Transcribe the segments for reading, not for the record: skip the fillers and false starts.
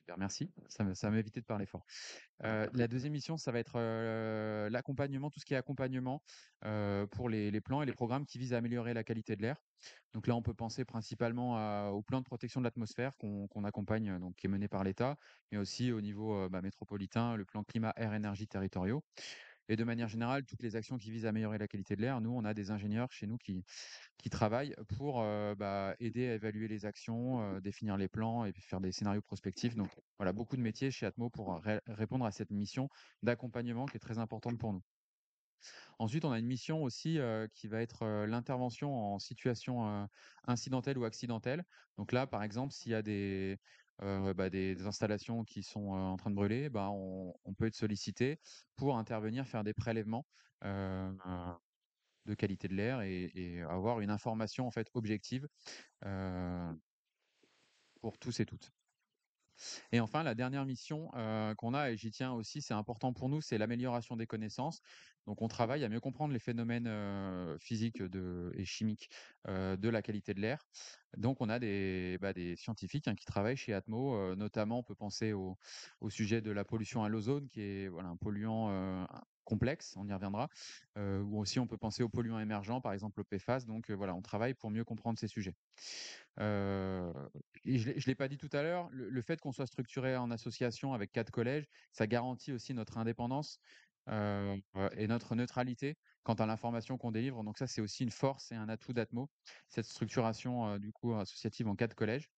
Super, merci. Ça m'a évité de parler fort. La deuxième mission, ça va être, l'accompagnement, tout ce qui est accompagnement, pour les plans et les programmes qui visent à améliorer la qualité de l'air. Donc là, on peut penser principalement au plan de protection de l'atmosphère qu'on accompagne, donc qui est mené par l'État, mais aussi au niveau, métropolitain, le plan climat, air, énergie territoriaux. Et de manière générale, toutes les actions qui visent à améliorer la qualité de l'air, nous, on a des ingénieurs chez nous qui travaillent pour, aider à évaluer les actions, définir les plans et puis faire des scénarios prospectifs. Donc voilà, beaucoup de métiers chez Atmo pour répondre à cette mission d'accompagnement qui est très importante pour nous. Ensuite, on a une mission aussi, qui va être, l'intervention en situation, incidentelle ou accidentelle. Donc là, par exemple, s'il y a des installations qui sont, en train de brûler, on peut être sollicité pour intervenir, faire des prélèvements, heu, de qualité de l'air et avoir une information, en fait, objective, heu, pour tous et toutes. Et enfin, la dernière mission, qu'on a et j'y tiens aussi, c'est important pour nous, c'est l'amélioration des connaissances. Donc on travaille à mieux comprendre les phénomènes, physiques et chimiques, de la qualité de l'air. Donc on a des scientifiques, hein, qui travaillent chez Atmo, notamment on peut penser au sujet de la pollution à l'ozone qui est voilà un polluant, complexe, on y reviendra, ou aussi on peut penser aux polluants émergents, par exemple le PFAS. Donc voilà, on travaille pour mieux comprendre ces sujets. Heu et je l'ai pas dit tout à l'heure, le fait qu'on soit structuré en association avec 4 collèges, ça garantit aussi notre indépendance, et notre neutralité quant à l'information qu'on délivre. Donc ça, c'est aussi une force et un atout d'Atmo, cette structuration, du coup, associative en 4 collèges.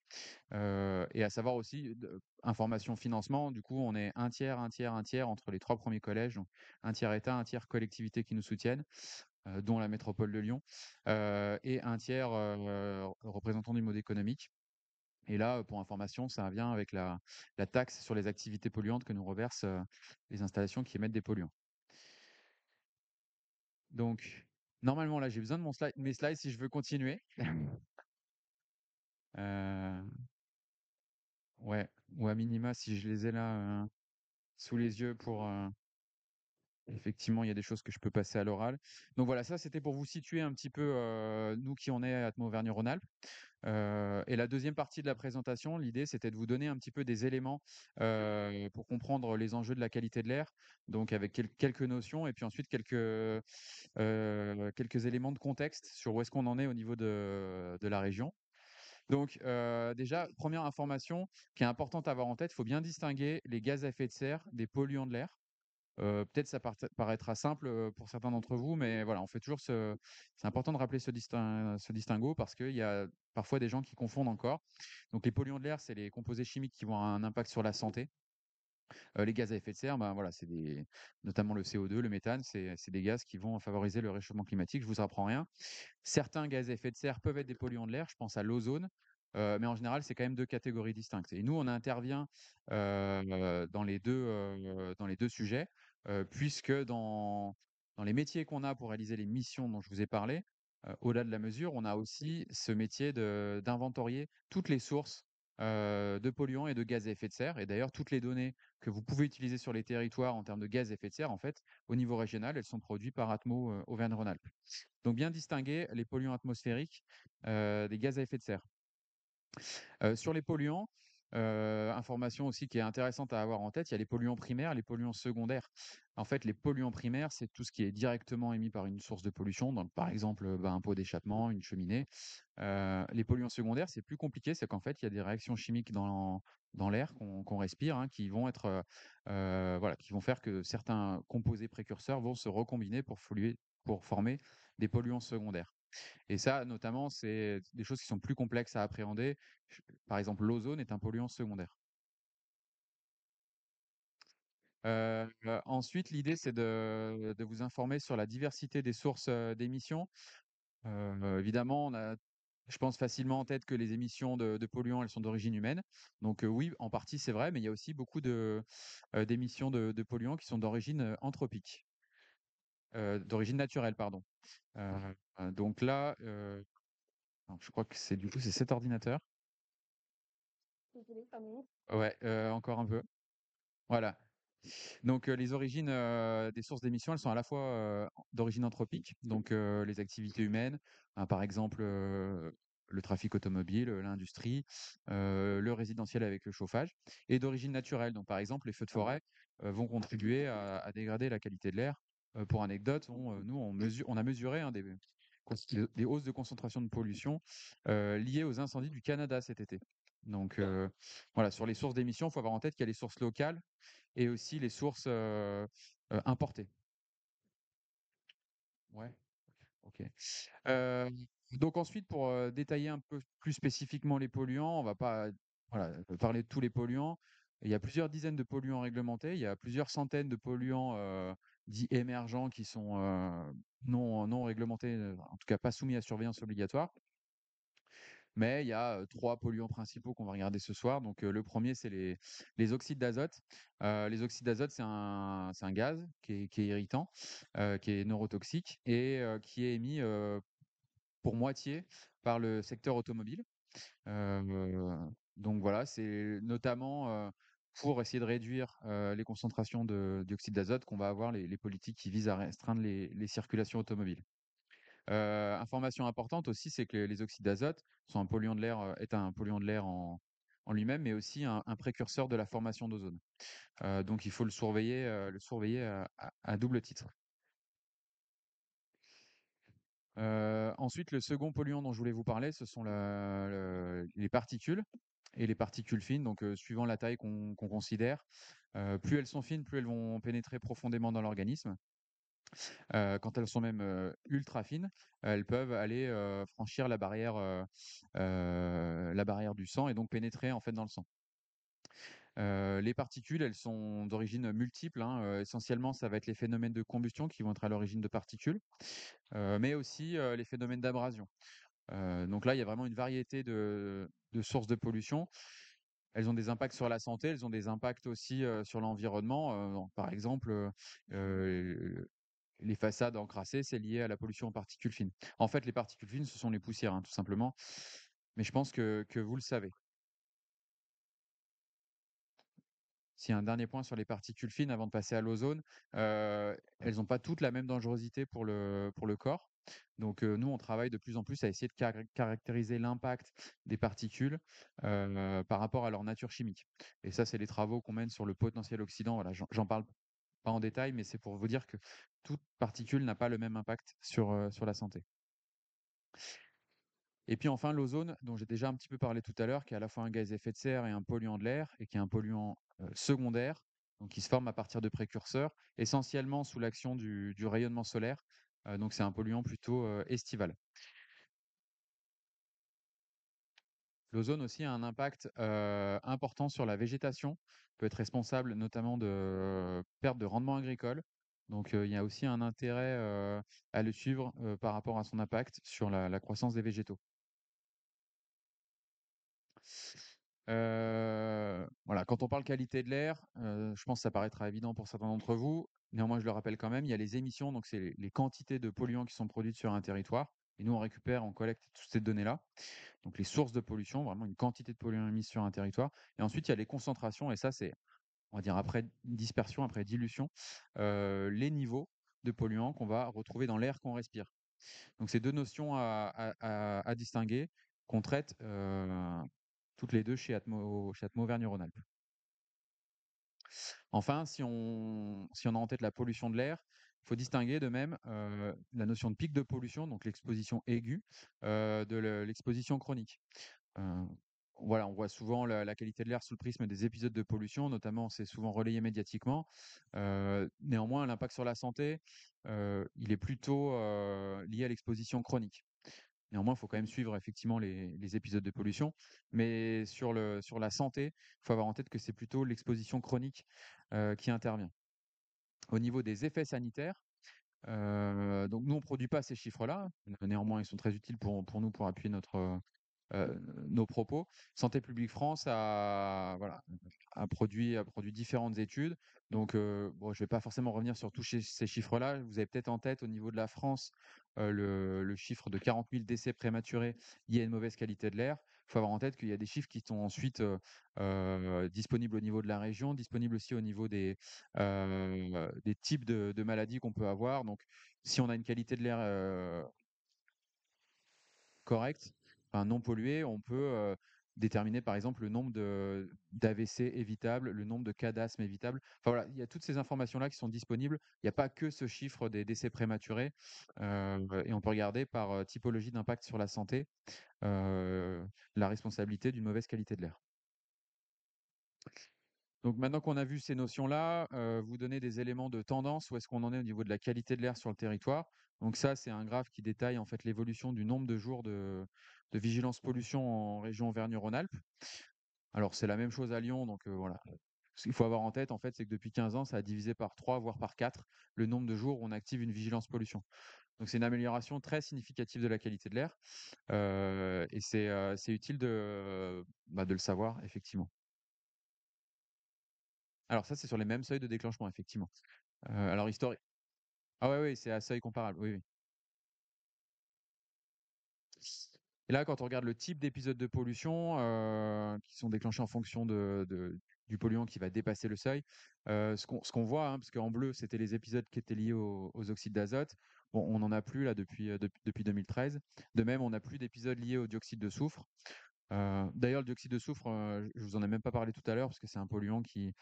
Et à savoir aussi information, financement, du coup, on est un tiers, un tiers, un tiers entre les 3 premiers collèges, donc un tiers État, un tiers collectivités qui nous soutiennent, dont la métropole de Lyon, et un tiers, représentant du mode économique. Et là, pour information, ça vient avec la taxe sur les activités polluantes que nous reversent, les installations qui émettent des polluants. Donc normalement, là, j'ai besoin de mes slides si je veux continuer. Heu, ouais, ou à minima, si je les ai là, sous les yeux pour, effectivement, il y a des choses que je peux passer à l'oral. Donc voilà, ça, c'était pour vous situer un petit peu, nous qui on est à Atmo Auvergne-Rhône-Alpes. Et la deuxième partie de la présentation, l'idée, c'était de vous donner un petit peu des éléments, pour comprendre les enjeux de la qualité de l'air, donc avec quelques notions et puis ensuite quelques éléments de contexte sur où est-ce qu'on en est au niveau de la région. Donc, déjà, première information qui est importante à avoir en tête, il faut bien distinguer les gaz à effet de serre des polluants de l'air. Peut-être ça paraîtra simple, pour certains d'entre vous, mais voilà, on fait toujours c'est important de rappeler ce distinguo parce qu'il y a parfois des gens qui confondent encore. Donc les polluants de l'air, c'est les composés chimiques qui vont avoir un impact sur la santé. Les gaz à effet de serre, voilà, c'est notamment le CO2, le méthane, c'est des gaz qui vont favoriser le réchauffement climatique. Je vous apprends rien. Certains gaz à effet de serre peuvent être des polluants de l'air, je pense à l'ozone, mais en général, c'est quand même 2 catégories distinctes et nous, on intervient, dans les 2 sujets, puisque dans les métiers qu'on a pour réaliser les missions dont je vous ai parlé, au-delà de la mesure, on a aussi ce métier d'inventorier toutes les sources, de polluants et de gaz à effet de serre et d'ailleurs toutes les données que vous pouvez utiliser sur les territoires en termes de gaz à effet de serre, en fait, au niveau régional, elles sont produites par Atmo, Auvergne-Rhône-Alpes. Donc bien distinguer les polluants atmosphériques, des gaz à effet de serre. Sur les polluants, information aussi qui est intéressante à avoir en tête, il y a les polluants primaires, les polluants secondaires. En fait, les polluants primaires, c'est tout ce qui est directement émis par une source de pollution, donc par exemple, un pot d'échappement, une cheminée. Les polluants secondaires, c'est plus compliqué, c'est qu'en fait, il y a des réactions chimiques dans l'air qu'on respire, hein, qui vont être, voilà, qui vont faire que certains composés précurseurs vont se recombiner pour former des polluants secondaires. Et ça, notamment, c'est des choses qui sont plus complexes à appréhender. Ch Par exemple, l'ozone est un polluant secondaire. Ensuite, l'idée, c'est de vous informer sur la diversité des sources, d'émissions. Évidemment, on a, je pense, facilement en tête que les émissions de polluants, elles sont d'origine humaine. Donc, oui, en partie, c'est vrai, mais il y a aussi beaucoup d'émissions de polluants qui sont d'origine, anthropique, d'origine naturelle, pardon. Donc là, alors je crois que c'est cet ordinateur. Ouais, encore un peu. Voilà. Donc, les origines, des sources d'émissions, elles sont à la fois, d'origine anthropique, donc les activités humaines, par exemple, le trafic automobile, l'industrie, le résidentiel avec le chauffage et d'origine naturelle. Donc par exemple, les feux de forêt, vont contribuer à dégrader la qualité de l'air. Pour anecdote, nous on a mesuré, hein, des hausses de concentration de pollution, liées aux incendies du Canada cet été. Donc voilà, sur les sources d'émissions, il faut avoir en tête qu'il y a les sources locales et aussi les sources, importées. Ouais, OK. Heu, donc ensuite pour, détailler un peu plus spécifiquement les polluants, on va pas, voilà, parler de tous les polluants. Il y a plusieurs dizaines de polluants réglementés, il y a plusieurs centaines de polluants, dits émergents qui sont, non réglementés, en tout cas pas soumis à surveillance obligatoire. Mais il y a, 3 polluants principaux qu'on va regarder ce soir. Donc, le premier c'est les oxydes d'azote. Les oxydes d'azote, c'est un gaz qui est irritant, qui est neurotoxique et qui est émis, pour moitié par le secteur automobile. Heu, donc voilà, c'est notamment, pour essayer de réduire, les concentrations de dioxyde d'azote qu'on va avoir les politiques qui visent à restreindre les circulations automobiles. Information importante aussi, c'est que les oxydes d'azote sont un polluant de l'air, est un polluant de l'air en lui-même, mais aussi un précurseur de la formation d'ozone. Donc il faut le surveiller à double titre. Ensuite, le second polluant dont je voulais vous parler, ce sont les particules et les particules fines. Donc, suivant la taille qu'on considère, plus elles sont fines, plus elles vont pénétrer profondément dans l'organisme. Quand elles sont même, ultra fines, elles peuvent aller, franchir la barrière du sang et donc pénétrer, en fait, dans le sang. Les particules, elles sont d'origine multiple, hein, essentiellement, ça va être les phénomènes de combustion qui vont être à l'origine de particules, mais aussi, les phénomènes d'abrasion. Donc là, il y a vraiment une variété de sources de pollution. Elles ont des impacts sur la santé, elles ont des impacts aussi, sur l'environnement. Par exemple, les façades encrassées, c'est lié à la pollution en particules fines. En fait, les particules fines, ce sont les poussières, hein, tout simplement. Mais je pense que vous le savez. S'il y a un dernier point sur les particules fines avant de passer à l'ozone, elles n'ont pas toutes la même dangerosité pour le corps. Donc, nous, on travaille de plus en plus à essayer de caractériser l'impact des particules, par rapport à leur nature chimique. Et ça, c'est les travaux qu'on mène sur le potentiel oxydant. Voilà, j'en parle pas en détail, mais c'est pour vous dire que toute particule n'a pas le même impact sur la santé. Et puis enfin, l'ozone, dont j'ai déjà un petit peu parlé tout à l'heure, qui est à la fois un gaz à effet de serre et un polluant de l'air, et qui est un polluant secondaire, donc qui se forme à partir de précurseurs, essentiellement sous l'action du rayonnement solaire. Donc c'est un polluant plutôt estival. L'ozone aussi a un impact important sur la végétation, peut être responsable notamment de perte de rendement agricole. Donc il y a aussi un intérêt à le suivre par rapport à son impact sur la croissance des végétaux. Voilà, quand on parle qualité de l'air, je pense que ça paraîtra évident pour certains d'entre vous. Néanmoins, je le rappelle quand même, il y a les émissions, donc c'est les quantités de polluants qui sont produites sur un territoire et nous, on récupère, on collecte toutes ces données-là. Donc les sources de pollution, vraiment une quantité de polluants émis sur un territoire et ensuite il y a les concentrations et ça, c'est, on va dire après dispersion, après dilution, les niveaux de polluants qu'on va retrouver dans l'air qu'on respire. Donc c'est 2 notions à distinguer qu'on traite, toutes les 2 chez Atmo Auvergne-Rhône-Alpes. Enfin, si on a en tête la pollution de l'air, il faut distinguer de même, la notion de pic de pollution, donc l'exposition aiguë, de l'exposition chronique. Heu, voilà, on voit souvent la qualité de l'air sous le prisme des épisodes de pollution, notamment, c'est souvent relayé médiatiquement. Néanmoins, l'impact sur la santé, il est plutôt, lié à l'exposition chronique. Néanmoins, il faut quand même suivre effectivement les épisodes de pollution. Mais sur la santé, il faut avoir en tête que c'est plutôt l'exposition chronique, qui intervient. Au niveau des effets sanitaires, donc nous, on produit pas ces chiffres-là. Néanmoins, ils sont très utiles pour nous, pour appuyer nos propos. Santé publique France a produit différentes études. Donc, bon, je vais pas forcément revenir sur tous ces chiffres-là. Vous avez peut-être en tête au niveau de la France, le chiffre de 40 000 décès prématurés liés à une mauvaise qualité de l'air. Il faut avoir en tête qu'il y a des chiffres qui sont ensuite, disponibles au niveau de la région, disponibles aussi au niveau des types de maladies qu'on peut avoir. Donc si on a une qualité de l'air, correcte, enfin non pollué, on peut déterminer par exemple le nombre d'AVC évitables, le nombre de cas d'asthme évitables. Enfin voilà, il y a toutes ces informations-là qui sont disponibles. Il n'y a pas que ce chiffre des décès prématurés, et on peut regarder par typologie d'impact sur la santé la responsabilité d'une mauvaise qualité de l'air. Donc maintenant qu'on a vu ces notions-là, vous donner des éléments de tendance, où est-ce qu'on en est au niveau de la qualité de l'air sur le territoire. Donc ça, c'est un graphe qui détaille en fait l'évolution du nombre de jours de vigilance pollution en région Auvergne-Rhône-Alpes. Alors c'est la même chose à Lyon, donc voilà. Ce qu'il faut avoir en tête, en fait, c'est que depuis 15 ans, ça a divisé par 3, voire par 4, le nombre de jours où on active une vigilance pollution. Donc c'est une amélioration très significative de la qualité de l'air, et c'est utile de le savoir effectivement. Alors ça, c'est sur les mêmes seuils de déclenchement, effectivement. Alors histori Ah ouais, oui, c'est à seuil comparable, oui, oui. Et là, quand on regarde le type d'épisodes de pollution, qui sont déclenchés en fonction du polluant qui va dépasser le seuil, ce qu'on voit, hein, parce qu'en bleu, c'était les épisodes qui étaient liés aux oxydes d'azote. Bon, on n'en a plus là depuis 2013. De même, on n'a plus d'épisodes liés au dioxyde de soufre. D'ailleurs, le dioxyde de soufre, je vous en ai même pas parlé tout à l'heure parce que c'est un polluant qui,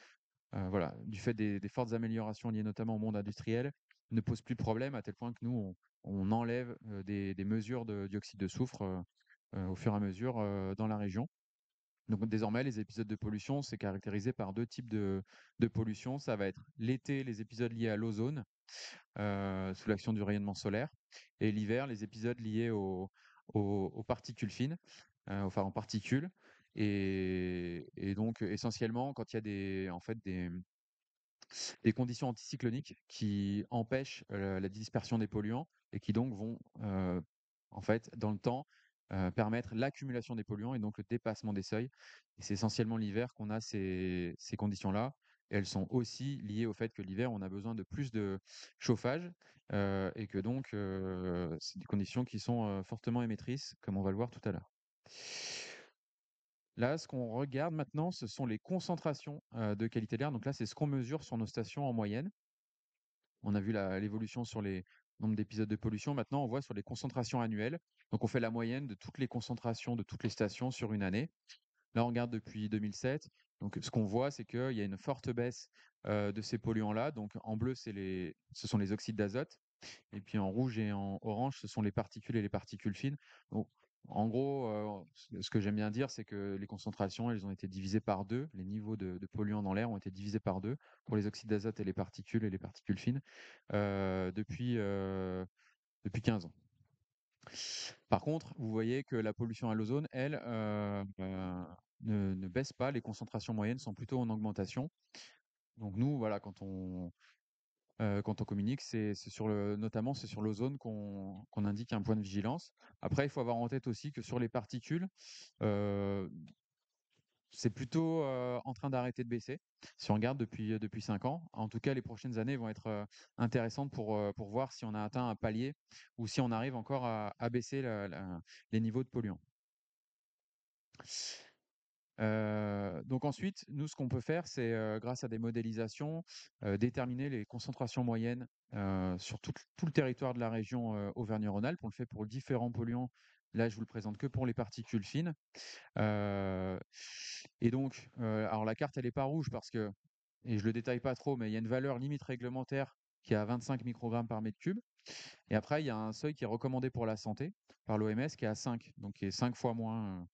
voilà, du fait des fortes améliorations liées notamment au monde industriel, ne pose plus de problème à tel point que nous, on enlève des mesures de dioxyde de soufre au fur et à mesure dans la région. Donc désormais, les épisodes de pollution, c'est caractérisé par deux types de pollution. Ça va être l'été, les épisodes liés à l'ozone, sous l'action du rayonnement solaire, et l'hiver, les épisodes liés aux particules fines, enfin en particules. Et donc essentiellement, quand il y a en fait, des conditions anticycloniques qui empêchent la dispersion des polluants et qui donc vont, en fait, dans le temps, permettre l'accumulation des polluants et donc le dépassement des seuils. Et c'est essentiellement l'hiver qu'on a ces conditions-là. Et elles sont aussi liées au fait que l'hiver, on a besoin de plus de chauffage, et que donc c'est des conditions qui sont fortement émettrices, comme on va le voir tout à l'heure. Là, ce qu'on regarde maintenant, ce sont les concentrations de qualité de l'air. Donc là, c'est ce qu'on mesure sur nos stations en moyenne. On a vu l'évolution sur les nombres d'épisodes de pollution. Maintenant, on voit sur les concentrations annuelles. Donc, on fait la moyenne de toutes les concentrations de toutes les stations sur une année. Là, on regarde depuis 2007. Donc, ce qu'on voit, c'est qu'il y a une forte baisse de ces polluants-là. Donc, en bleu, ce sont les oxydes d'azote. Et puis en rouge et en orange, ce sont les particules et les particules fines. Donc, en gros, ce que j'aime bien dire, c'est que les concentrations, elles ont été divisées par deux. Les niveaux de polluants dans l'air ont été divisés par deux pour les oxydes d'azote et les particules fines depuis 15 ans. Par contre, vous voyez que la pollution à l'ozone, elle, ne baisse pas. Les concentrations moyennes sont plutôt en augmentation. Donc nous, voilà, quand on communique, notamment, c'est sur l'ozone qu'on indique un point de vigilance. Après, il faut avoir en tête aussi que sur les particules, heu, c'est plutôt, en train d'arrêter de baisser. Si on regarde depuis 5 ans, en tout cas, les prochaines années vont être, intéressantes pour voir si on a atteint un palier ou si on arrive encore à baisser les niveaux de polluants. Donc ensuite, nous, ce qu'on peut faire, c'est, grâce à des modélisations, déterminer les concentrations moyennes, sur tout le territoire de la région, Auvergne-Rhône-Alpes. On le fait pour différents polluants. Là, je vous le présente que pour les particules fines. Heu et donc, alors la carte, elle est pas rouge parce que, et je le détaille pas trop, mais il y a une valeur limite réglementaire qui est à 25 microgrammes par mètre cube, et après il y a un seuil qui est recommandé pour la santé par l'OMS qui est à 5, donc qui est 5 fois moins,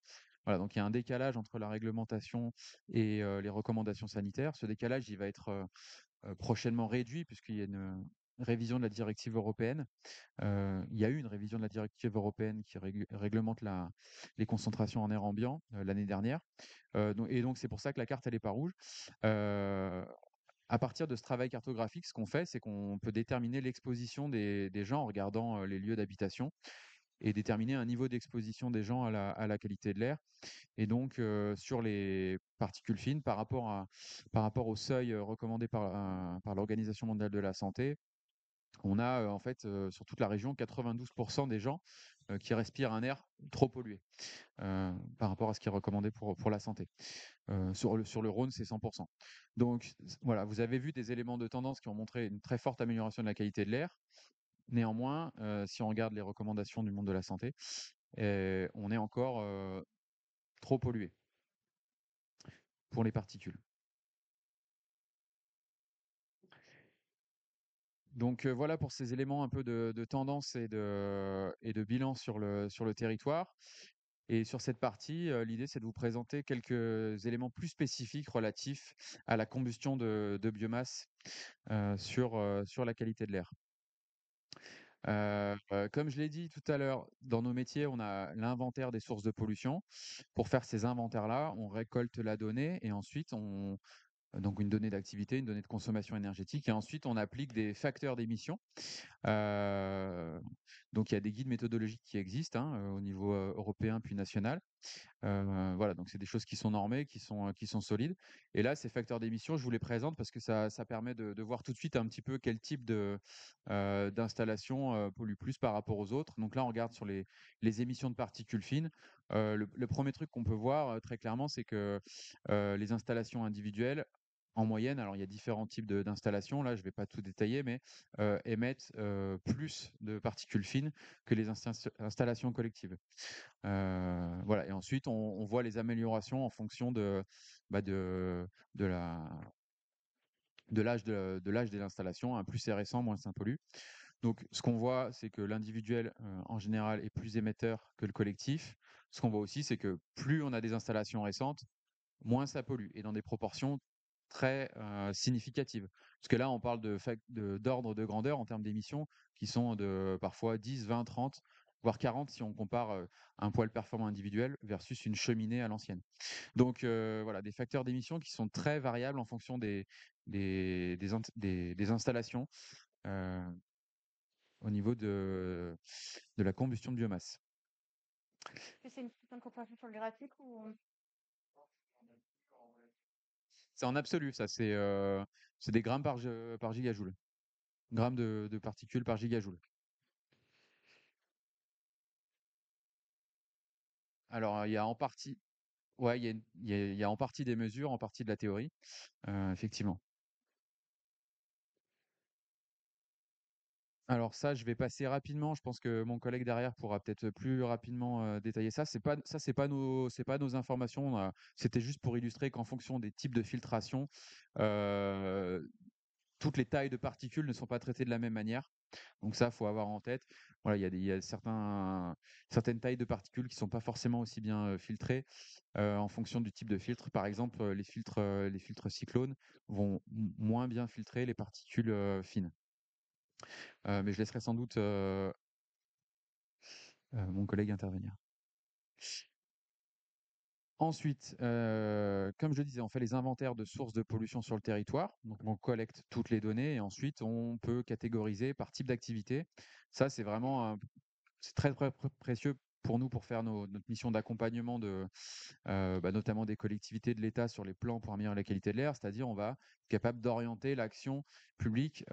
voilà, donc il y a un décalage entre la réglementation et les recommandations sanitaires. Ce décalage, il va être, prochainement réduit puisqu'il y a une révision de la directive européenne. Il y a eu une révision de la directive européenne qui réglemente les concentrations en air ambiant, l'année dernière. Donc c'est pour ça que la carte, elle est pas rouge. Heu, à partir de ce travail cartographique, ce qu'on fait, c'est qu'on peut déterminer l'exposition des gens en regardant, les lieux d'habitation, et déterminer un niveau d'exposition des gens à la qualité de l'air. Et donc, sur les particules fines, par rapport au seuil, recommandé par l'Organisation mondiale de la santé, on a, en fait, sur toute la région, 92 des gens, qui respirent un air trop pollué, par rapport à ce qui est recommandé pour la santé. Sur le Rhône, c'est 100. Donc voilà, vous avez vu des éléments de tendance qui ont montré une très forte amélioration de la qualité de l'air. Néanmoins, si on regarde les recommandations du monde de la santé, on est encore trop pollué pour les particules. Donc voilà pour ces éléments un peu de tendance et de bilan sur le territoire. Et sur cette partie, l'idée, c'est de vous présenter quelques éléments plus spécifiques relatifs à la combustion de biomasse, sur la qualité de l'air. Comme je l'ai dit tout à l'heure, dans nos métiers, on a l'inventaire des sources de pollution. Pour faire ces inventaires-là, on récolte la donnée et ensuite donc une donnée d'activité, une donnée de consommation énergétique et ensuite on applique des facteurs d'émission. Heu, donc il y a des guides méthodologiques qui existent, hein, au niveau, européen puis national. Voilà, donc c'est des choses qui sont normées, qui sont solides. Et là, ces facteurs d'émission, je vous les présente parce que ça permet de voir tout de suite un petit peu quel type d'installation pollue plus par rapport aux autres. Donc là, on regarde sur les émissions de particules fines. Le 1er truc qu'on peut voir, très clairement, c'est que, les installations individuelles, en moyenne, alors il y a différents types d'installations, là, je ne vais pas tout détailler, mais, émettent, plus de particules fines que les installations collectives. Voilà, et ensuite on voit les améliorations en fonction bah, de la de l'âge de l'installation, hein. Plus c'est récent, moins ça pollue. Donc ce qu'on voit, c'est que l'individuel, en général est plus émetteur que le collectif. Ce qu'on voit aussi, c'est que plus on a des installations récentes, moins ça pollue et dans des proportions très, significatives. Parce que là, on parle d'ordre de grandeur en termes d'émissions qui sont de parfois 10, 20, 30, voire 40 si on compare, un poêle performant individuel versus une cheminée à l'ancienne. Donc voilà, des facteurs d'émission qui sont très variables en fonction des installations, heu, au niveau de la combustion de biomasse. Et c'est une question qu'on peut faire sur le graphique ou C'est en absolu ça, c'est des grammes par gigajoule. Grammes de particules par gigajoule. Alors, il y a en partie ouais, il y a en partie des mesures, en partie de la théorie, effectivement. Alors ça, je vais passer rapidement. Je pense que mon collègue derrière pourra peut-être plus rapidement, détailler ça. C'est pas nos informations. C'était juste pour illustrer qu'en fonction des types de filtration, heu, toutes les tailles de particules ne sont pas traitées de la même manière. Donc ça, faut avoir en tête. Voilà, il y a certaines tailles de particules qui sont pas forcément aussi bien, filtrées, en fonction du type de filtre. Par exemple, les filtres cyclones vont moins bien filtrer les particules, fines. Mais je laisserai sans doute, mon collègue intervenir. Ensuite, comme je le disais, on fait les inventaires de sources de pollution sur le territoire. Donc on collecte toutes les données et ensuite on peut catégoriser par type d'activité. Ça, c'est très, très précieux pour nous pour faire notre mission d'accompagnement bah, notamment des collectivités de l'État sur les plans pour améliorer la qualité de l'air. C'est-à-dire on va être capable d'orienter l'action publique,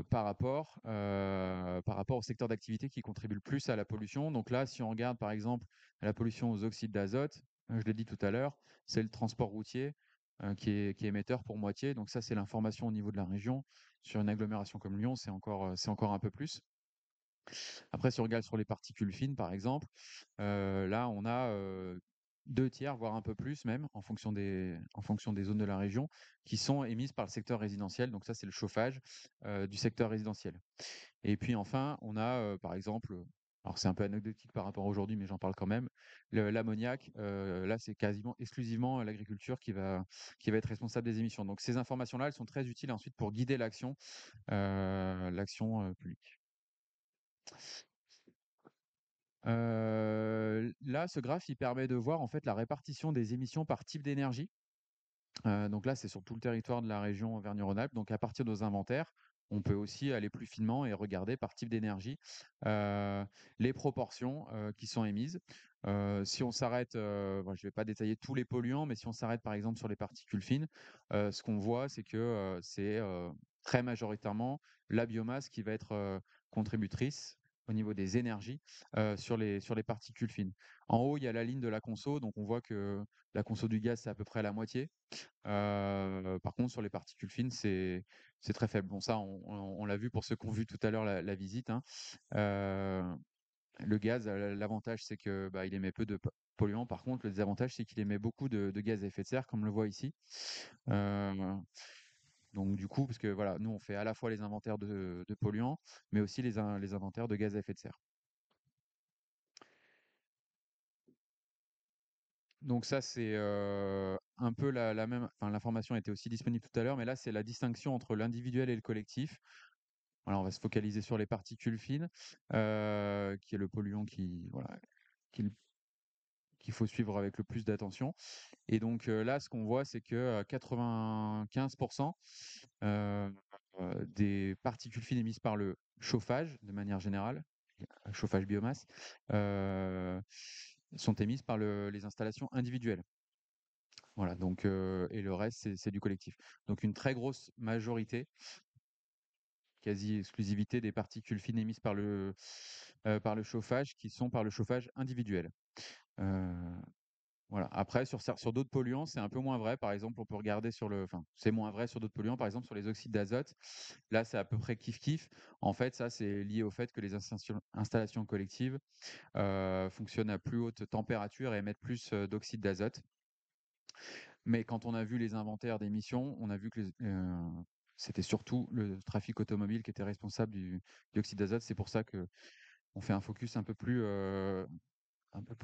par rapport au secteur d'activité qui contribue le plus à la pollution. Donc là, si on regarde par exemple à la pollution aux oxydes d'azote, je l'ai dit tout à l'heure, c'est le transport routier, qui est émetteur pour moitié. Donc ça, c'est l'information au niveau de la région. Sur une agglomération comme Lyon, c'est encore un peu plus. Après, si on regarde sur les particules fines, par exemple, là, on a 2 tiers, voire un peu plus même, en fonction des zones de la région, qui sont émises par le secteur résidentiel. Donc ça, c'est le chauffage du secteur résidentiel. Et puis enfin, on a, par exemple, alors c'est un peu anecdotique par rapport à aujourd'hui, mais j'en parle quand même, l'ammoniac. Là, c'est quasiment exclusivement l'agriculture qui va être responsable des émissions. Donc ces informations-là, elles sont très utiles ensuite pour guider l'action publique. Là, ce graphe, il permet de voir en fait la répartition des émissions par type d'énergie. Donc là, c'est sur tout le territoire de la région Auvergne-Rhône-Alpes. Donc à partir de nos inventaires, on peut aussi aller plus finement et regarder par type d'énergie, heu, les proportions, qui sont émises. Si on s'arrête, bon, je ne vais pas détailler tous les polluants, mais si on s'arrête par exemple sur les particules fines, ce qu'on voit, c'est que, c'est, très majoritairement la biomasse qui va être, contributrice au niveau des énergies, sur les particules fines. En haut, il y a la ligne de la conso, donc on voit que la conso du gaz, c'est à peu près la moitié. Par contre, sur les particules fines, c'est très faible. Bon, ça, on l'a vu pour ceux qui ont vu tout à l'heure la visite, hein. Heu Le gaz, l'avantage, c'est que, bah, il émet peu de polluants. Par contre, le désavantage, c'est qu'il émet beaucoup de gaz à effet de serre, comme on le voit ici. Heu, donc du coup, parce que voilà, nous, on fait à la fois les inventaires de polluants, mais aussi les inventaires de gaz à effet de serre. Donc ça, c'est, un peu la même, enfin, l'information était aussi disponible tout à l'heure, mais là, c'est la distinction entre l'individuel et le collectif. Voilà, on va se focaliser sur les particules fines, qui est le polluant qui, voilà, qu'il qu'il faut suivre avec le plus d'attention. Et donc, là, ce qu'on voit, c'est que, 95 heu des particules fines émises par le chauffage, de manière générale, chauffage biomasse, heu, sont émises par les installations individuelles. Voilà, donc, et le reste, c'est du collectif. Donc une très grosse majorité, quasi-exclusivité des particules fines émises par le chauffage, qui sont par le chauffage individuel. Heu Voilà. Après, sur d'autres polluants, c'est un peu moins vrai. Par exemple, on peut regarder c'est moins vrai sur d'autres polluants, par exemple sur les oxydes d'azote. Là, c'est à peu près kiff-kiff. En fait, ça, c'est lié au fait que les installations collectives fonctionnent à plus haute température et émettent plus d'oxyde d'azote. Mais quand on a vu les inventaires d'émissions, on a vu que c'était surtout le trafic automobile qui était responsable du dioxyde d'azote. C'est pour ça que on fait un focus un peu plus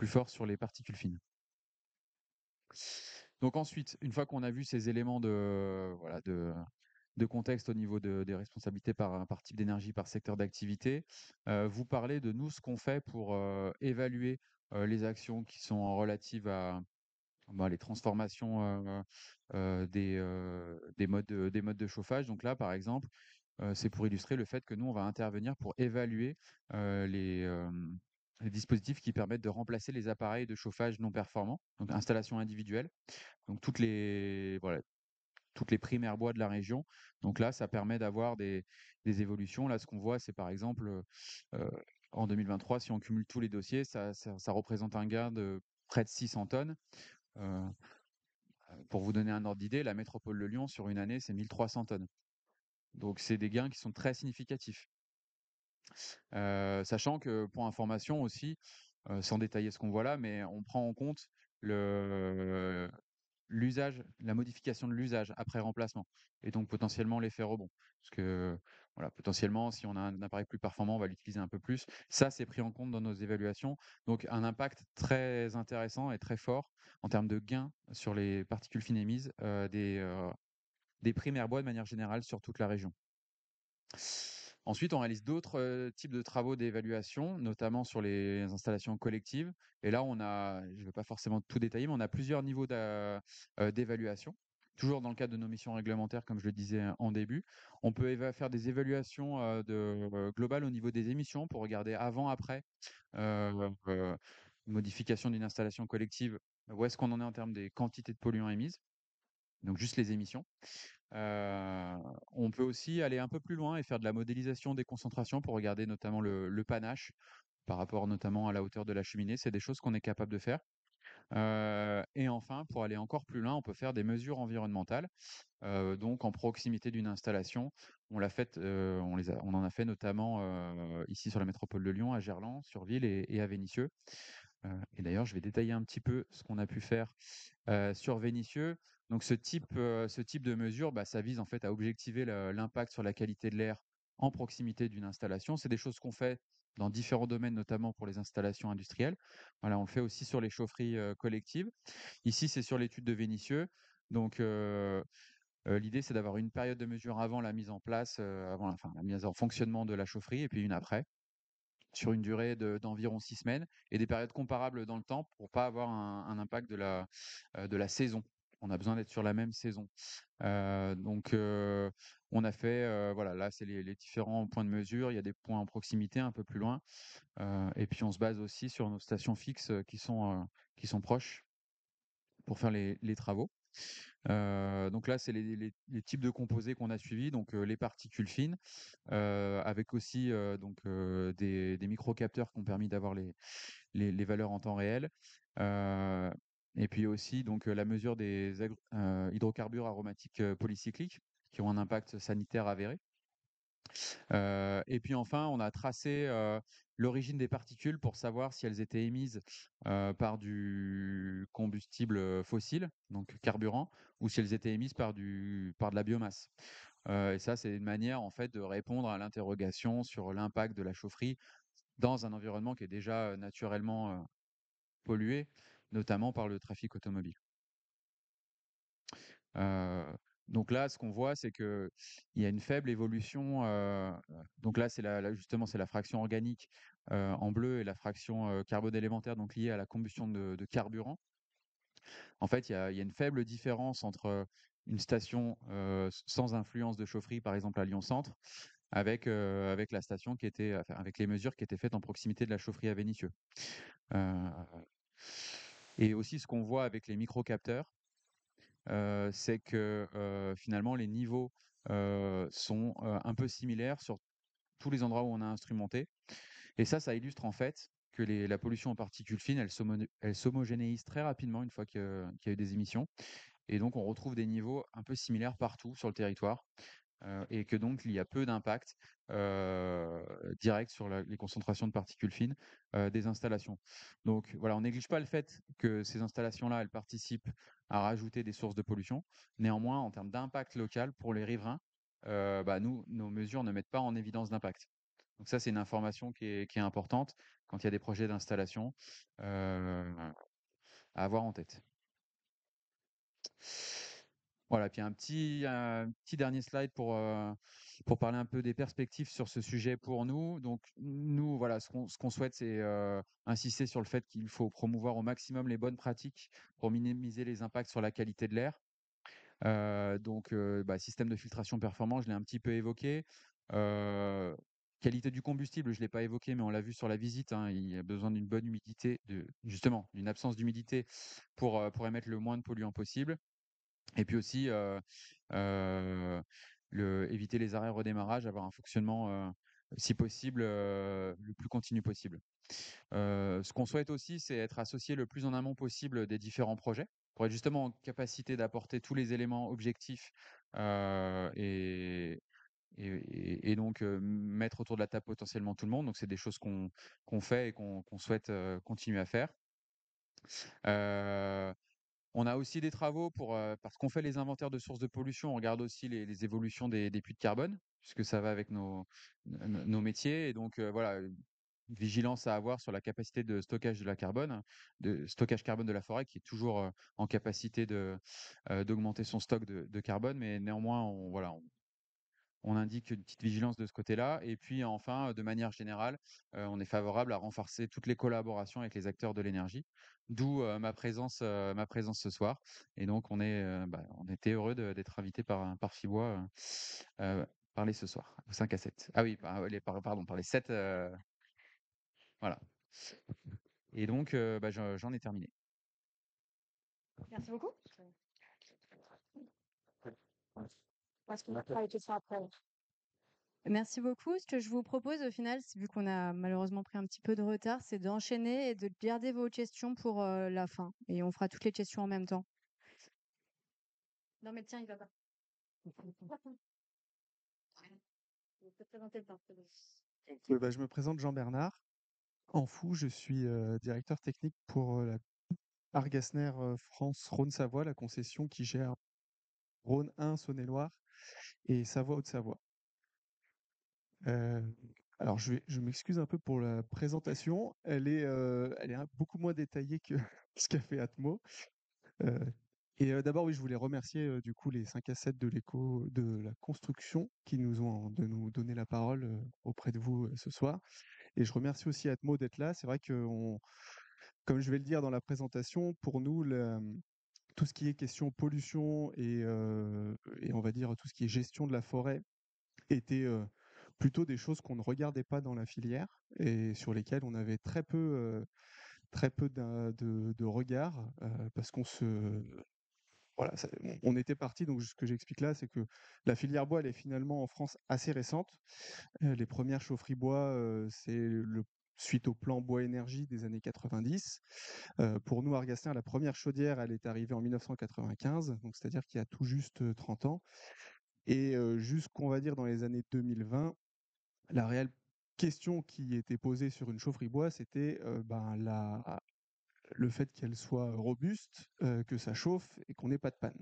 fort sur les particules fines. Donc ensuite, une fois qu'on a vu ces éléments voilà, de contexte au niveau des responsabilités par type d'énergie, par secteur d'activité, vous parlez de nous, ce qu'on fait pour évaluer les actions qui sont relatives à, bah, les transformations des modes de chauffage. Donc là, par exemple, c'est pour illustrer le fait que nous, on va intervenir pour évaluer les dispositifs qui permettent de remplacer les appareils de chauffage non performants, donc installation individuelle. Donc toutes les primaires bois de la région. Donc là, ça permet d'avoir des évolutions. Là, ce qu'on voit, c'est par exemple, en 2023, si on cumule tous les dossiers, ça représente un gain de près de 600 tonnes. Heu, pour vous donner un ordre d'idée, la métropole de Lyon, sur une année, c'est 1 300 tonnes. Donc c'est des gains qui sont très significatifs. Sachant que, pour information aussi, sans détailler ce qu'on voit là, mais on prend en compte le l'usage, la modification de l'usage après remplacement, et donc potentiellement l'effet rebond. Parce que, voilà, potentiellement, si on a un appareil plus performant, on va l'utiliser un peu plus. Ça, c'est pris en compte dans nos évaluations. Donc un impact très intéressant et très fort en termes de gains sur les particules fines émises, des primaires bois de manière générale sur toute la région. Ensuite, on réalise d'autres, types de travaux d'évaluation, notamment sur les installations collectives. Et là, je ne vais pas forcément tout détailler, mais on a plusieurs niveaux d'évaluation. Toujours dans le cadre de nos missions réglementaires, comme je le disais en début. On peut faire des évaluations globales au niveau des émissions pour regarder avant, après, modification d'une installation collective, où est-ce qu'on en est en termes des quantités de polluants émises, donc juste les émissions. On peut aussi aller un peu plus loin et faire de la modélisation des concentrations pour regarder notamment le panache par rapport notamment à la hauteur de la cheminée. C'est des choses qu'on est capable de faire. Et enfin, pour aller encore plus loin, on peut faire des mesures environnementales. Donc en proximité d'une installation, on en a fait notamment ici sur la métropole de Lyon, à Gerland, sur Ville et à Vénissieux. Et d'ailleurs, je vais détailler un petit peu ce qu'on a pu faire sur Vénissieux. Donc ce type de mesure, bah, ça vise en fait à objectiver l'impact sur la qualité de l'air en proximité d'une installation. C'est des choses qu'on fait dans différents domaines, notamment pour les installations industrielles. Voilà, on le fait aussi sur les chaufferies collectives. Ici, c'est sur l'étude de Vénissieux. Donc, l'idée, c'est d'avoir une période de mesure avant la mise en place, enfin, la mise en fonctionnement de la chaufferie, et puis une après, sur une durée d'environ 6 semaines, et des périodes comparables dans le temps pour pas avoir un impact de la saison. On a besoin d'être sur la même saison. Donc, on a fait, voilà, là, c'est les différents points de mesure. Il y a des points en proximité un peu plus loin, et puis on se base aussi sur nos stations fixes, qui sont proches pour faire les travaux. Donc là, c'est les types de composés qu'on a suivis, donc les particules fines, avec aussi, des microcapteurs qui ont permis d'avoir les valeurs en temps réel. Heu et puis aussi donc la mesure des hydrocarbures aromatiques polycycliques, qui ont un impact sanitaire avéré. Et puis enfin, on a tracé l'origine des particules pour savoir si elles étaient émises par du combustible fossile, donc carburant, ou si elles étaient émises par de la biomasse. Et ça, c'est une manière en fait de répondre à l'interrogation sur l'impact de la chaufferie dans un environnement qui est déjà naturellement pollué, notamment par le trafic automobile. Heu, donc là, ce qu'on voit, c'est qu'il y a une faible évolution, donc là, justement, c'est la fraction organique, en bleu et la fraction, carbone élémentaire, donc liée à la combustion de carburant. En fait, il y a une faible différence entre une station, sans influence de chaufferie, par exemple à Lyon-Centre, avec la station qui était enfin, avec les mesures qui étaient faites en proximité de la chaufferie à Vénissieux. Heu et aussi ce qu'on voit avec les microcapteurs, c'est que, finalement les niveaux, sont, un peu similaires sur tous les endroits où on a instrumenté et ça illustre en fait que la pollution en particules fines, elle s'homogénéise très rapidement une fois qu'il y a eu des émissions et donc on retrouve des niveaux un peu similaires partout sur le territoire. Et que donc il y a peu d'impact, heu, direct sur les concentrations de particules fines, des installations. Donc voilà, on néglige pas le fait que ces installations-là, elles participent à rajouter des sources de pollution. Néanmoins, en termes d'impact local pour les riverains, nous, nos mesures ne mettent pas en évidence d'impact. Donc ça, c'est une information qui est importante quand il y a des projets d'installation, à avoir en tête. Voilà, puis un petit dernier slide pour parler un peu des perspectives sur ce sujet pour nous. Donc nous, voilà, ce qu'on souhaite, c'est, insister sur le fait qu'il faut promouvoir au maximum les bonnes pratiques pour minimiser les impacts sur la qualité de l'air. Système de filtration performant, je l'ai un petit peu évoqué. Heu, Qualité du combustible, je ne l'ai pas évoqué, mais on l'a vu sur la visite, hein, il y a besoin d'une bonne humidité, justement, d'une absence d'humidité pour émettre le moins de polluants possible. Et puis aussi, heu, éviter les arrêts redémarrage, avoir un fonctionnement, si possible, le plus continu possible. Ce qu'on souhaite aussi, c'est être associé le plus en amont possible des différents projets, pour être justement en capacité d'apporter tous les éléments objectifs, et donc mettre autour de la table potentiellement tout le monde. Donc c'est des choses qu'on fait et qu'on souhaite, continuer à faire. Heu on a aussi des travaux parce qu'on fait les inventaires de sources de pollution, on regarde aussi les évolutions des puits de carbone, puisque ça va avec nos métiers et donc voilà, une vigilance à avoir sur la capacité de stockage de la carbone, de stockage carbone de la forêt qui est toujours, en capacité d'augmenter son stock de carbone. Mais néanmoins, on indique une petite vigilance de ce côté-là et puis enfin, de manière générale, on est favorable à renforcer toutes les collaborations avec les acteurs de l'énergie, d'où, ma présence ce soir et donc on était heureux d'être invité par Fibois, parler ce soir, au 5 à 7. Ah oui, pardon, par les 7, voilà et donc j'en ai terminé. Merci beaucoup. Parce qu'on fera les questions après. Merci beaucoup. Ce que je vous propose au final, c'est vu qu'on a malheureusement pris un petit peu de retard, c'est d'enchaîner et de garder vos questions pour la fin. Et on fera toutes les questions en même temps. Non mais tiens, il va pas. Je peux te présenter le temps. Je me présente Jean Bernard. En fou, je suis directeur technique pour la Argasner France Rhône-Savoie, la concession qui gère Rhône 1, Saône-et-Loire et Savoie Haute-Savoie. Alors je m'excuse un peu pour la présentation. Elle est beaucoup moins détaillée que ce qu'a fait Atmo. Euh, D'abord, oui, je voulais remercier du coup les 5 à 7 de l'éco de la construction qui nous ont de nous donner la parole auprès de vous ce soir. Et je remercie aussi Atmo d'être là. C'est vrai que, comme je vais le dire dans la présentation, pour nous, tout ce qui est question pollution et on va dire tout ce qui est gestion de la forêt était plutôt des choses qu'on ne regardait pas dans la filière et sur lesquelles on avait très peu de regard parce qu'on se voilà, on était parti. Donc ce que j'explique là, c'est que la filière bois, elle est finalement en France assez récente. Les premières chaufferies bois, suite au plan bois énergie des années 90. Pour nous, Argasner, la première chaudière, elle est arrivée en 1995, donc c'est-à-dire qu'il y a tout juste 30 ans. Et jusqu'on va dire dans les années 2020, la réelle question qui était posée sur une chaufferie bois, c'était le fait qu'elle soit robuste, que ça chauffe et qu'on n'ait pas de panne.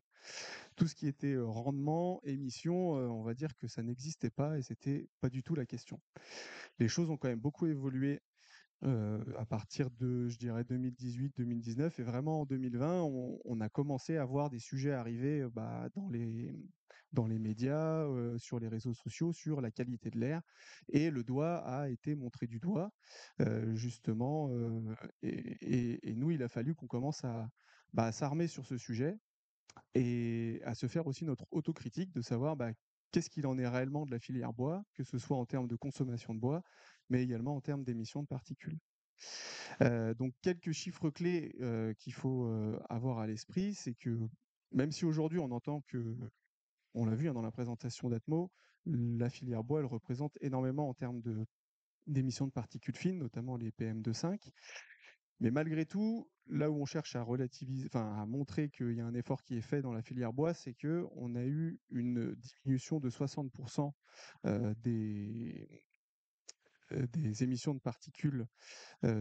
Tout ce qui était rendement, émission, on va dire que ça n'existait pas et c'était pas du tout la question. Les choses ont quand même beaucoup évolué à partir de, je dirais, 2018-2019 et vraiment en 2020, on a commencé à voir des sujets arriver dans les médias, sur les réseaux sociaux, sur la qualité de l'air et le doigt a été montré du doigt, justement, et nous, il a fallu qu'on commence à s'armer sur ce sujet et à se faire aussi notre autocritique de savoir qu'est-ce qu'il en est réellement de la filière bois, que ce soit en termes de consommation de bois, mais également en termes d'émissions de particules. Donc quelques chiffres clés qu'il faut avoir à l'esprit, c'est que même si aujourd'hui on entend que, on l'a vu dans la présentation d'Atmo, la filière bois, elle représente énormément en termes d'émissions de particules fines, notamment les PM2,5. Mais malgré tout, là où on cherche à relativiser, enfin à montrer qu'il y a un effort qui est fait dans la filière bois, c'est que on a eu une diminution de 60% des émissions de particules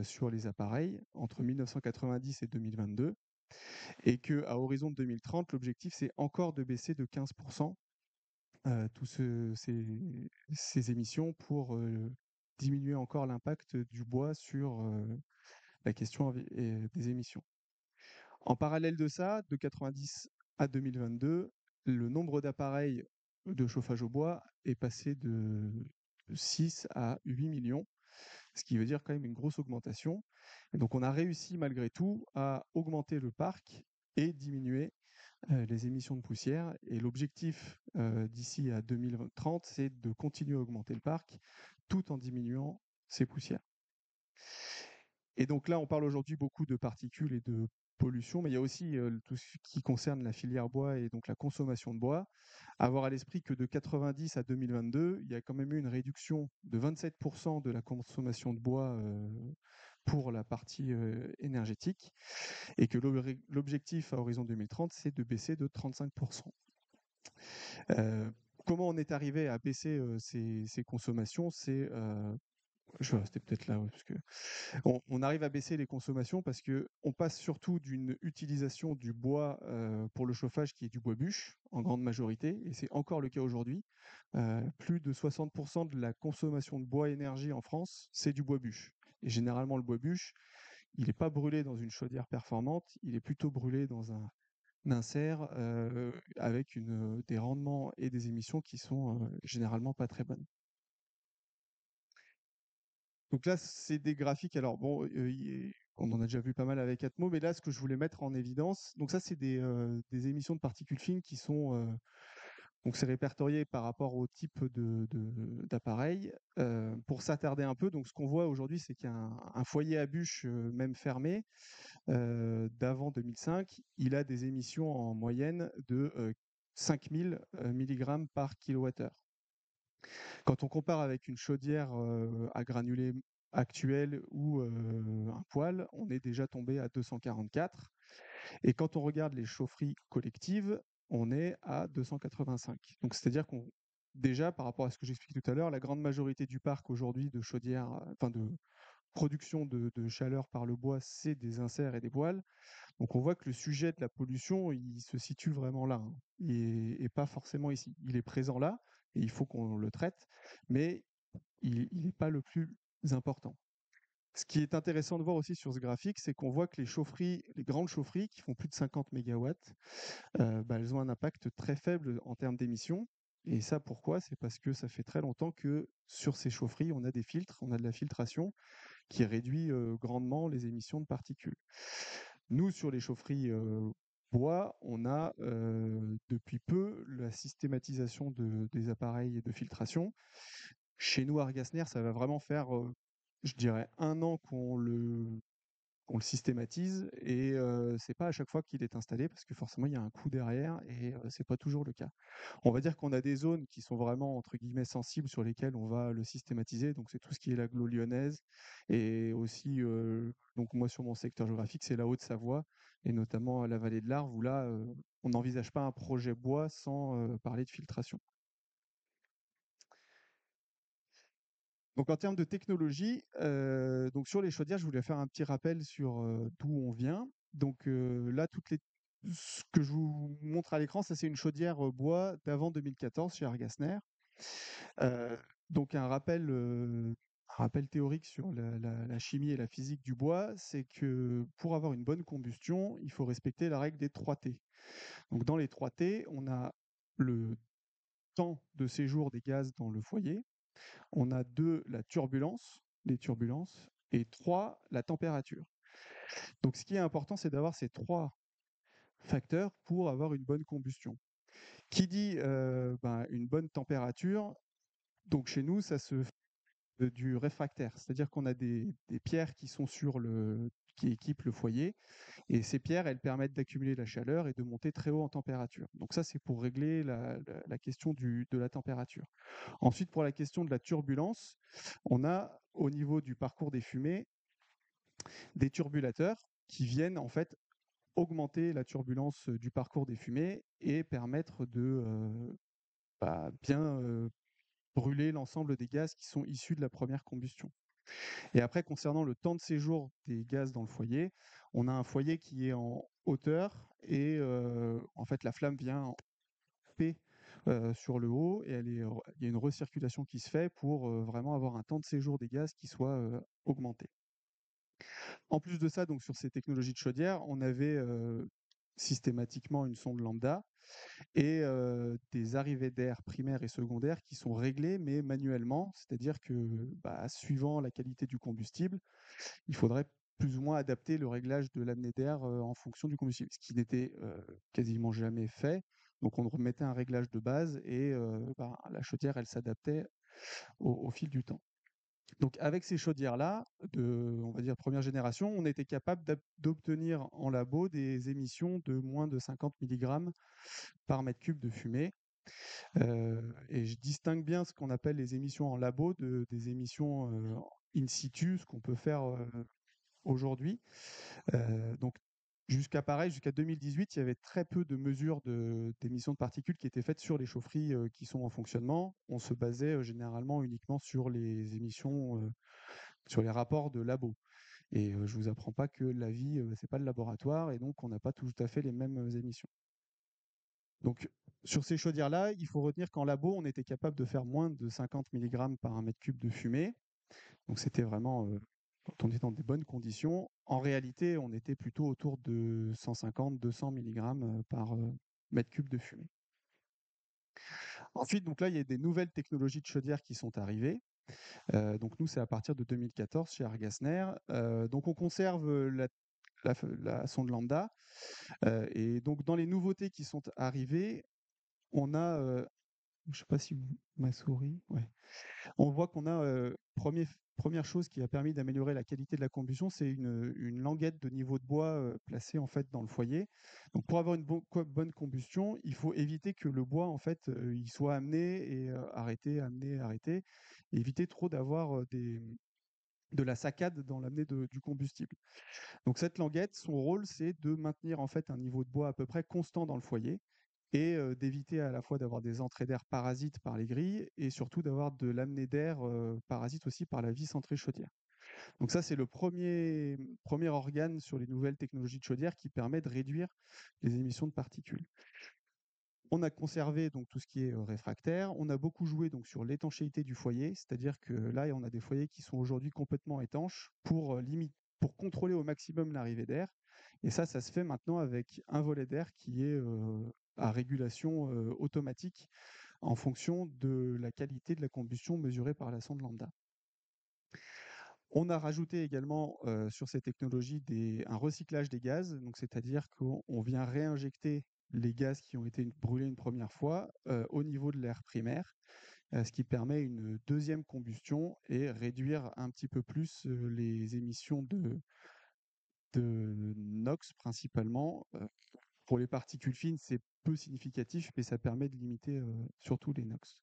sur les appareils entre 1990 et 2022, et qu'à horizon de 2030, l'objectif c'est encore de baisser de 15% ces émissions pour diminuer encore l'impact du bois sur la question des émissions. En parallèle de ça, de 90 à 2022, le nombre d'appareils de chauffage au bois est passé de 6 à 8 millions, ce qui veut dire quand même une grosse augmentation. Et donc on a réussi malgré tout à augmenter le parc et diminuer les émissions de poussière. Et l'objectif d'ici à 2030, c'est de continuer à augmenter le parc tout en diminuant ces poussières. Et donc là, on parle aujourd'hui beaucoup de particules et de pollution, mais il y a aussi tout ce qui concerne la filière bois et donc la consommation de bois. Avoir à l'esprit que de 90 à 2022, il y a quand même eu une réduction de 27% de la consommation de bois pour la partie énergétique, et que l'objectif à horizon 2030, c'est de baisser de 35%. Comment on est arrivé à baisser ces consommations? Je vais rester peut-être là, parce que on arrive à baisser les consommations parce que on passe surtout d'une utilisation du bois pour le chauffage qui est du bois bûche en grande majorité, et c'est encore le cas aujourd'hui. Plus de 60% de la consommation de bois énergie en France, c'est du bois bûche. Et généralement, le bois bûche, il n'est pas brûlé dans une chaudière performante, il est plutôt brûlé dans un insert avec des rendements et des émissions qui sont généralement pas très bonnes. Donc là, c'est des graphiques. Alors bon, on en a déjà vu pas mal avec Atmo, mais là, ce que je voulais mettre en évidence, donc ça, c'est des émissions de particules fines qui sont donc c'est répertorié par rapport au type d'appareil. Pour s'attarder un peu, donc ce qu'on voit aujourd'hui, c'est qu'il y a un foyer à bûche, même fermé, d'avant 2005, il a des émissions en moyenne de 5000 mg par kilowattheure. Quand on compare avec une chaudière à granulés actuelle ou un poêle, on est déjà tombé à 244. Et quand on regarde les chaufferies collectives, on est à 285. Donc c'est-à-dire qu'on déjà, par rapport à ce que j'expliquais tout à l'heure, la grande majorité du parc aujourd'hui de chaudières, enfin de production de chaleur par le bois, c'est des inserts et des poêles. Donc on voit que le sujet de la pollution, il se situe vraiment là, hein, et pas forcément ici. Il est présent là, et il faut qu'on le traite, mais il n'est pas le plus important. Ce qui est intéressant de voir aussi sur ce graphique, c'est qu'on voit que les grandes chaufferies qui font plus de 50 mégawatts, elles ont un impact très faible en termes d'émissions. Et ça, pourquoi? C'est parce que ça fait très longtemps que sur ces chaufferies, on a des filtres, on a de la filtration qui réduit grandement les émissions de particules. Nous, sur les chaufferies bois, on a depuis peu la systématisation des appareils de filtration. Chez nous, à Argasner, ça va vraiment faire, je dirais, 1 an qu'on le systématise, et c'est pas à chaque fois qu'il est installé parce que forcément il y a un coût derrière, et c'est pas toujours le cas. On va dire qu'on a des zones qui sont vraiment entre guillemets sensibles sur lesquelles on va le systématiser, donc c'est tout ce qui est l'agglo lyonnaise, et aussi donc moi sur mon secteur géographique, c'est la Haute-Savoie et notamment la vallée de l'Arve, où là on n'envisage pas un projet bois sans parler de filtration. Donc en termes de technologie, donc sur les chaudières, je voulais faire un petit rappel sur d'où on vient. Donc là, ce que je vous montre à l'écran, ça c'est une chaudière bois d'avant 2014 chez Argasner. Euh, donc un rappel théorique sur la chimie et la physique du bois, c'est que pour avoir une bonne combustion, il faut respecter la règle des 3 T. Donc dans les 3 T, on a le temps de séjour des gaz dans le foyer, on a 2, la turbulence, les turbulences, et 3, la température. Donc ce qui est important, c'est d'avoir ces 3 facteurs pour avoir une bonne combustion. Qui dit une bonne température, donc chez nous, ça se fait du réfractaire, c'est-à-dire qu'on a des pierres qui équipent le foyer, et ces pierres, elles permettent d'accumuler la chaleur et de monter très haut en température. Donc ça, c'est pour régler la question de la température. Ensuite, pour la question de la turbulence, on a au niveau du parcours des fumées des turbulateurs qui viennent en fait augmenter la turbulence du parcours des fumées et permettre de bien brûler l'ensemble des gaz qui sont issus de la première combustion. Et après, concernant le temps de séjour des gaz dans le foyer, on a un foyer qui est en hauteur et en fait la flamme vient en P sur le haut et il y a une recirculation qui se fait pour vraiment avoir un temps de séjour des gaz qui soit augmenté. En plus de ça, donc sur ces technologies de chaudière, on avait systématiquement une sonde lambda et des arrivées d'air primaires et secondaires qui sont réglées, mais manuellement, c'est-à-dire que suivant la qualité du combustible, il faudrait plus ou moins adapter le réglage de l'amener d'air en fonction du combustible, ce qui n'était quasiment jamais fait. Donc on remettait un réglage de base et la chaudière, elle s'adaptait au fil du temps. Donc avec ces chaudières-là, on va dire première génération, on était capable d'obtenir en labo des émissions de moins de 50 mg par mètre cube de fumée. Et je distingue bien ce qu'on appelle les émissions en labo des émissions in situ, ce qu'on peut faire aujourd'hui. Donc jusqu'à 2018, il y avait très peu de mesures d'émissions de particules qui étaient faites sur les chaufferies qui sont en fonctionnement. On se basait généralement uniquement sur les émissions, sur les rapports de labo. Et je vous apprends pas que la vie, c'est pas le laboratoire, et donc on n'a pas tout à fait les mêmes émissions. Donc sur ces chaudières-là, il faut retenir qu'en labo, on était capable de faire moins de 50 mg par 1 mètre cube de fumée. Donc c'était vraiment quand on est dans des bonnes conditions. En réalité, on était plutôt autour de 150-200 mg par mètre cube de fumée. Ensuite, donc là, il y a des nouvelles technologies de chaudière qui sont arrivées. Donc nous, c'est à partir de 2014 chez Argasner. Donc on conserve la sonde lambda. Et donc dans les nouveautés qui sont arrivées, on a, je ne sais pas si ma souris, ouais. On voit qu'on a première chose qui a permis d'améliorer la qualité de la combustion, c'est une languette de niveau de bois placée en fait dans le foyer. Donc pour avoir une bonne combustion, il faut éviter que le bois en fait il soit amené et arrêté, amené, arrêté, et éviter trop d'avoir de la saccade dans l'amener du combustible. Donc cette languette, son rôle, c'est de maintenir en fait un niveau de bois à peu près constant dans le foyer et d'éviter à la fois d'avoir des entrées d'air parasites par les grilles et surtout d'avoir de l'amener d'air parasite aussi par la vis entrée chaudière. Donc ça, c'est le premier organe sur les nouvelles technologies de chaudière qui permet de réduire les émissions de particules. On a conservé donc tout ce qui est réfractaire. On a beaucoup joué donc sur l'étanchéité du foyer, c'est-à-dire que là, on a des foyers qui sont aujourd'hui complètement étanches pour contrôler au maximum l'arrivée d'air. Et ça se fait maintenant avec un volet d'air qui est à régulation automatique en fonction de la qualité de la combustion mesurée par la sonde lambda. On a rajouté également sur ces technologies un recyclage des gaz, donc c'est-à-dire qu'on vient réinjecter les gaz qui ont été brûlés une première fois au niveau de l'air primaire, ce qui permet une deuxième combustion et réduire un petit peu plus les émissions de NOx principalement. Pour les particules fines, c'est peu significatif, mais ça permet de limiter surtout les NOx.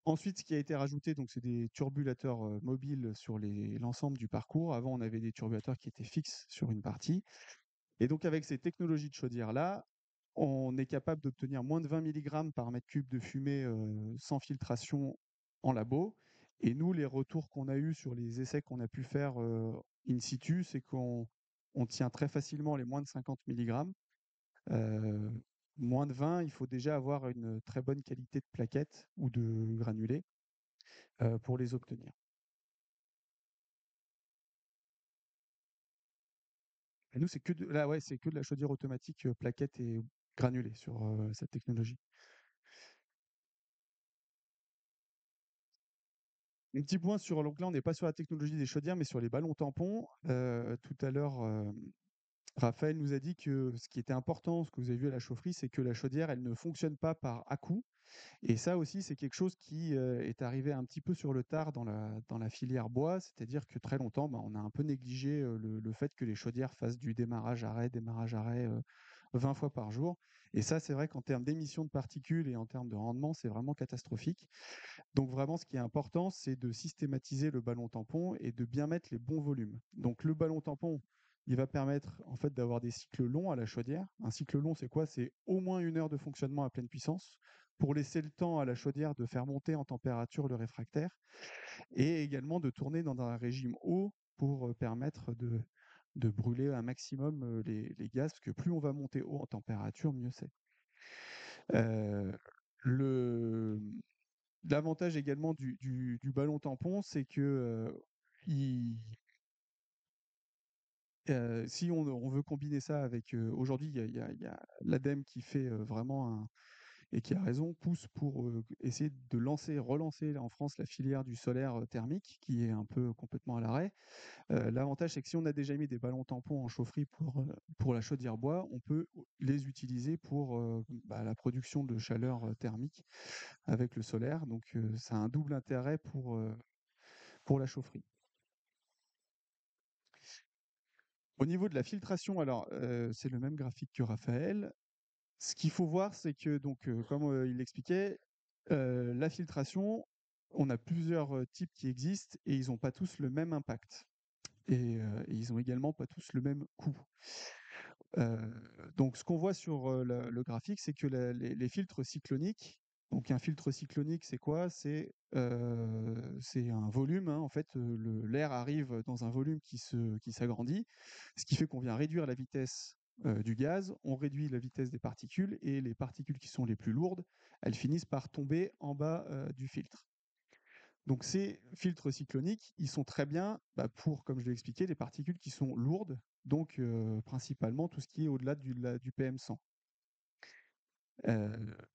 Ensuite, ce qui a été rajouté, donc c'est des turbulateurs mobiles sur l'ensemble du parcours. Avant, on avait des turbulateurs qui étaient fixes sur une partie. Et donc, avec ces technologies de chaudière-là, on est capable d'obtenir moins de 20 mg par mètre cube de fumée sans filtration en labo. Et nous, les retours qu'on a eus sur les essais qu'on a pu faire in situ, c'est qu'on tient très facilement les moins de 50 mg. Moins de 20, il faut déjà avoir une très bonne qualité de plaquettes ou de granulés pour les obtenir. Et nous, c'est que de la chaudière automatique plaquettes et granulés sur cette technologie. Un petit point sur, donc là, on n'est pas sur la technologie des chaudières, mais sur les ballons tampons. Tout à l'heure, Raphaël nous a dit que ce qui était important, ce que vous avez vu à la chaufferie, c'est que la chaudière, elle ne fonctionne pas par à-coups. Et ça aussi, c'est quelque chose qui est arrivé un petit peu sur le tard dans la filière bois, c'est-à-dire que très longtemps, on a un peu négligé le fait que les chaudières fassent du démarrage-arrêt, 20 fois par jour. Et ça, c'est vrai qu'en termes d'émissions de particules et en termes de rendement, c'est vraiment catastrophique. Donc vraiment, ce qui est important, c'est de systématiser le ballon tampon et de bien mettre les bons volumes. Donc le ballon tampon, il va permettre en fait d'avoir des cycles longs à la chaudière. Un cycle long, c'est quoi? C'est au moins 1 heure de fonctionnement à pleine puissance pour laisser le temps à la chaudière de faire monter en température le réfractaire et également de tourner dans un régime haut pour permettre de brûler un maximum les gaz, parce que plus on va monter haut en température, mieux c'est. Le, L'avantage également du ballon tampon, c'est que si on veut combiner ça avec... aujourd'hui, il y a l'ADEME qui fait vraiment et qui a raison, pousse pour essayer de relancer en France la filière du solaire thermique, qui est un peu complètement à l'arrêt. L'avantage, c'est que si on a déjà mis des ballons tampons en chaufferie pour la chaudière bois, on peut les utiliser pour la production de chaleur thermique avec le solaire. Donc, ça a un double intérêt pour la chaufferie. Au niveau de la filtration, alors, c'est le même graphique que Raphaël. Ce qu'il faut voir, c'est que, donc, comme il l'expliquait, la filtration, on a plusieurs types qui existent et ils n'ont pas tous le même impact. Et ils n'ont également pas tous le même coût. Donc, ce qu'on voit sur le graphique, c'est que les filtres cycloniques, donc un filtre cyclonique, c'est quoi? C'est un volume, hein, en fait, l'air arrive dans un volume qui s'agrandit, ce qui fait qu'on vient réduire la vitesse du gaz, on réduit la vitesse des particules, et les particules qui sont les plus lourdes, elles finissent par tomber en bas du filtre. Donc ces filtres cycloniques, ils sont très bien pour, comme je l'ai expliqué, les particules qui sont lourdes, donc principalement tout ce qui est au-delà du PM100.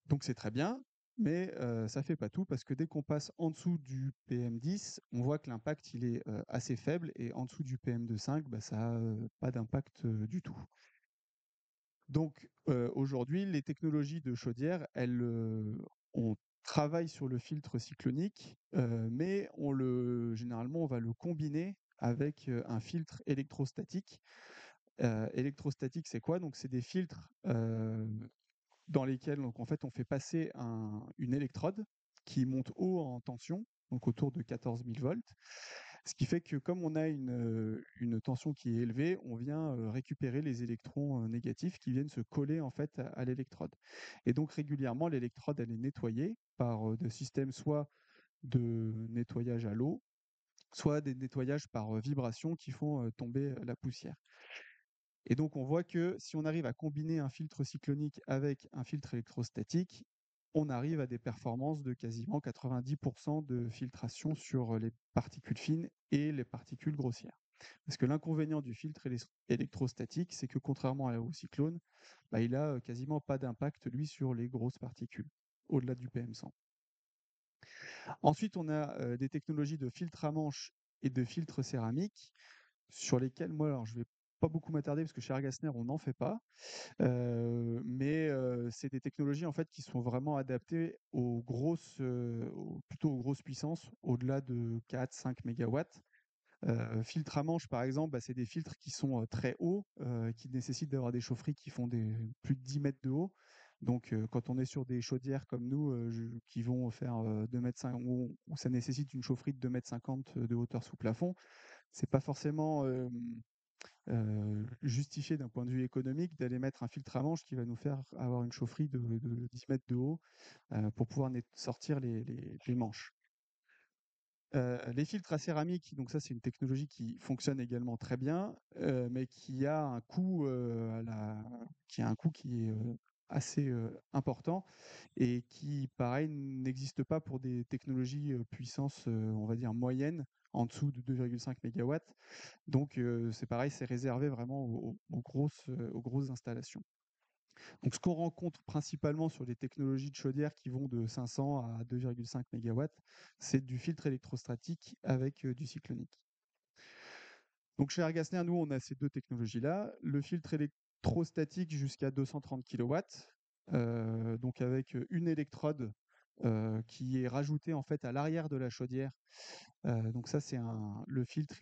Donc c'est très bien, mais ça fait pas tout, parce que dès qu'on passe en dessous du PM10, on voit que l'impact il est assez faible, et en dessous du PM2,5, ça n'a pas d'impact du tout. Donc aujourd'hui, les technologies de chaudière, on travaille sur le filtre cyclonique, mais généralement, on va le combiner avec un filtre électrostatique. Électrostatique, c'est quoi? Donc, c'est des filtres dans lesquels, donc, en fait, on fait passer une électrode qui monte haut en tension, donc autour de 14 000 volts. Ce qui fait que comme on a une tension qui est élevée, on vient récupérer les électrons négatifs qui viennent se coller en fait à l'électrode. Et donc régulièrement, l'électrode, elle est nettoyée par des systèmes soit de nettoyage à l'eau, soit des nettoyages par vibration qui font tomber la poussière. Et donc, on voit que si on arrive à combiner un filtre cyclonique avec un filtre électrostatique, on arrive à des performances de quasiment 90% de filtration sur les particules fines et les particules grossières. Parce que l'inconvénient du filtre électrostatique, c'est que contrairement au cyclone, il a quasiment pas d'impact, lui, sur les grosses particules, au-delà du PM100. Ensuite, on a des technologies de filtre à manche et de filtre céramique, sur lesquelles, moi, alors, je vais pas beaucoup m'attarder, parce que chez Ergasner, on n'en fait pas. Mais c'est des technologies en fait qui sont vraiment adaptées plutôt aux grosses puissances, au-delà de 4-5 mégawatts. Filtre à manche, par exemple, c'est des filtres qui sont très hauts, qui nécessitent d'avoir des chaufferies qui font plus de 10 mètres de haut. Donc, quand on est sur des chaudières comme nous, qui vont faire 2 mètres 5, où ça nécessite une chaufferie de 2,50 m de hauteur sous plafond, c'est pas forcément justifié d'un point de vue économique d'aller mettre un filtre à manche qui va nous faire avoir une chaufferie de 10 mètres de haut pour pouvoir sortir les manches. Les filtres à céramique, donc ça, c'est une technologie qui fonctionne également très bien, mais qui a un coût, qui est assez important et qui, pareil, n'existe pas pour des technologies puissance, on va dire, moyenne, en dessous de 2,5 mégawatts. Donc, c'est pareil, c'est réservé vraiment aux grosses installations. Donc, ce qu'on rencontre principalement sur les technologies de chaudière qui vont de 500 à 2,5 mégawatts, c'est du filtre électrostatique avec du cyclonique. Donc, chez Airgasner, nous, on a ces deux technologies-là. Le filtre électrostatique jusqu'à 230 kilowatts, donc avec une électrode qui est rajoutée en fait à l'arrière de la chaudière. Donc ça, le filtre.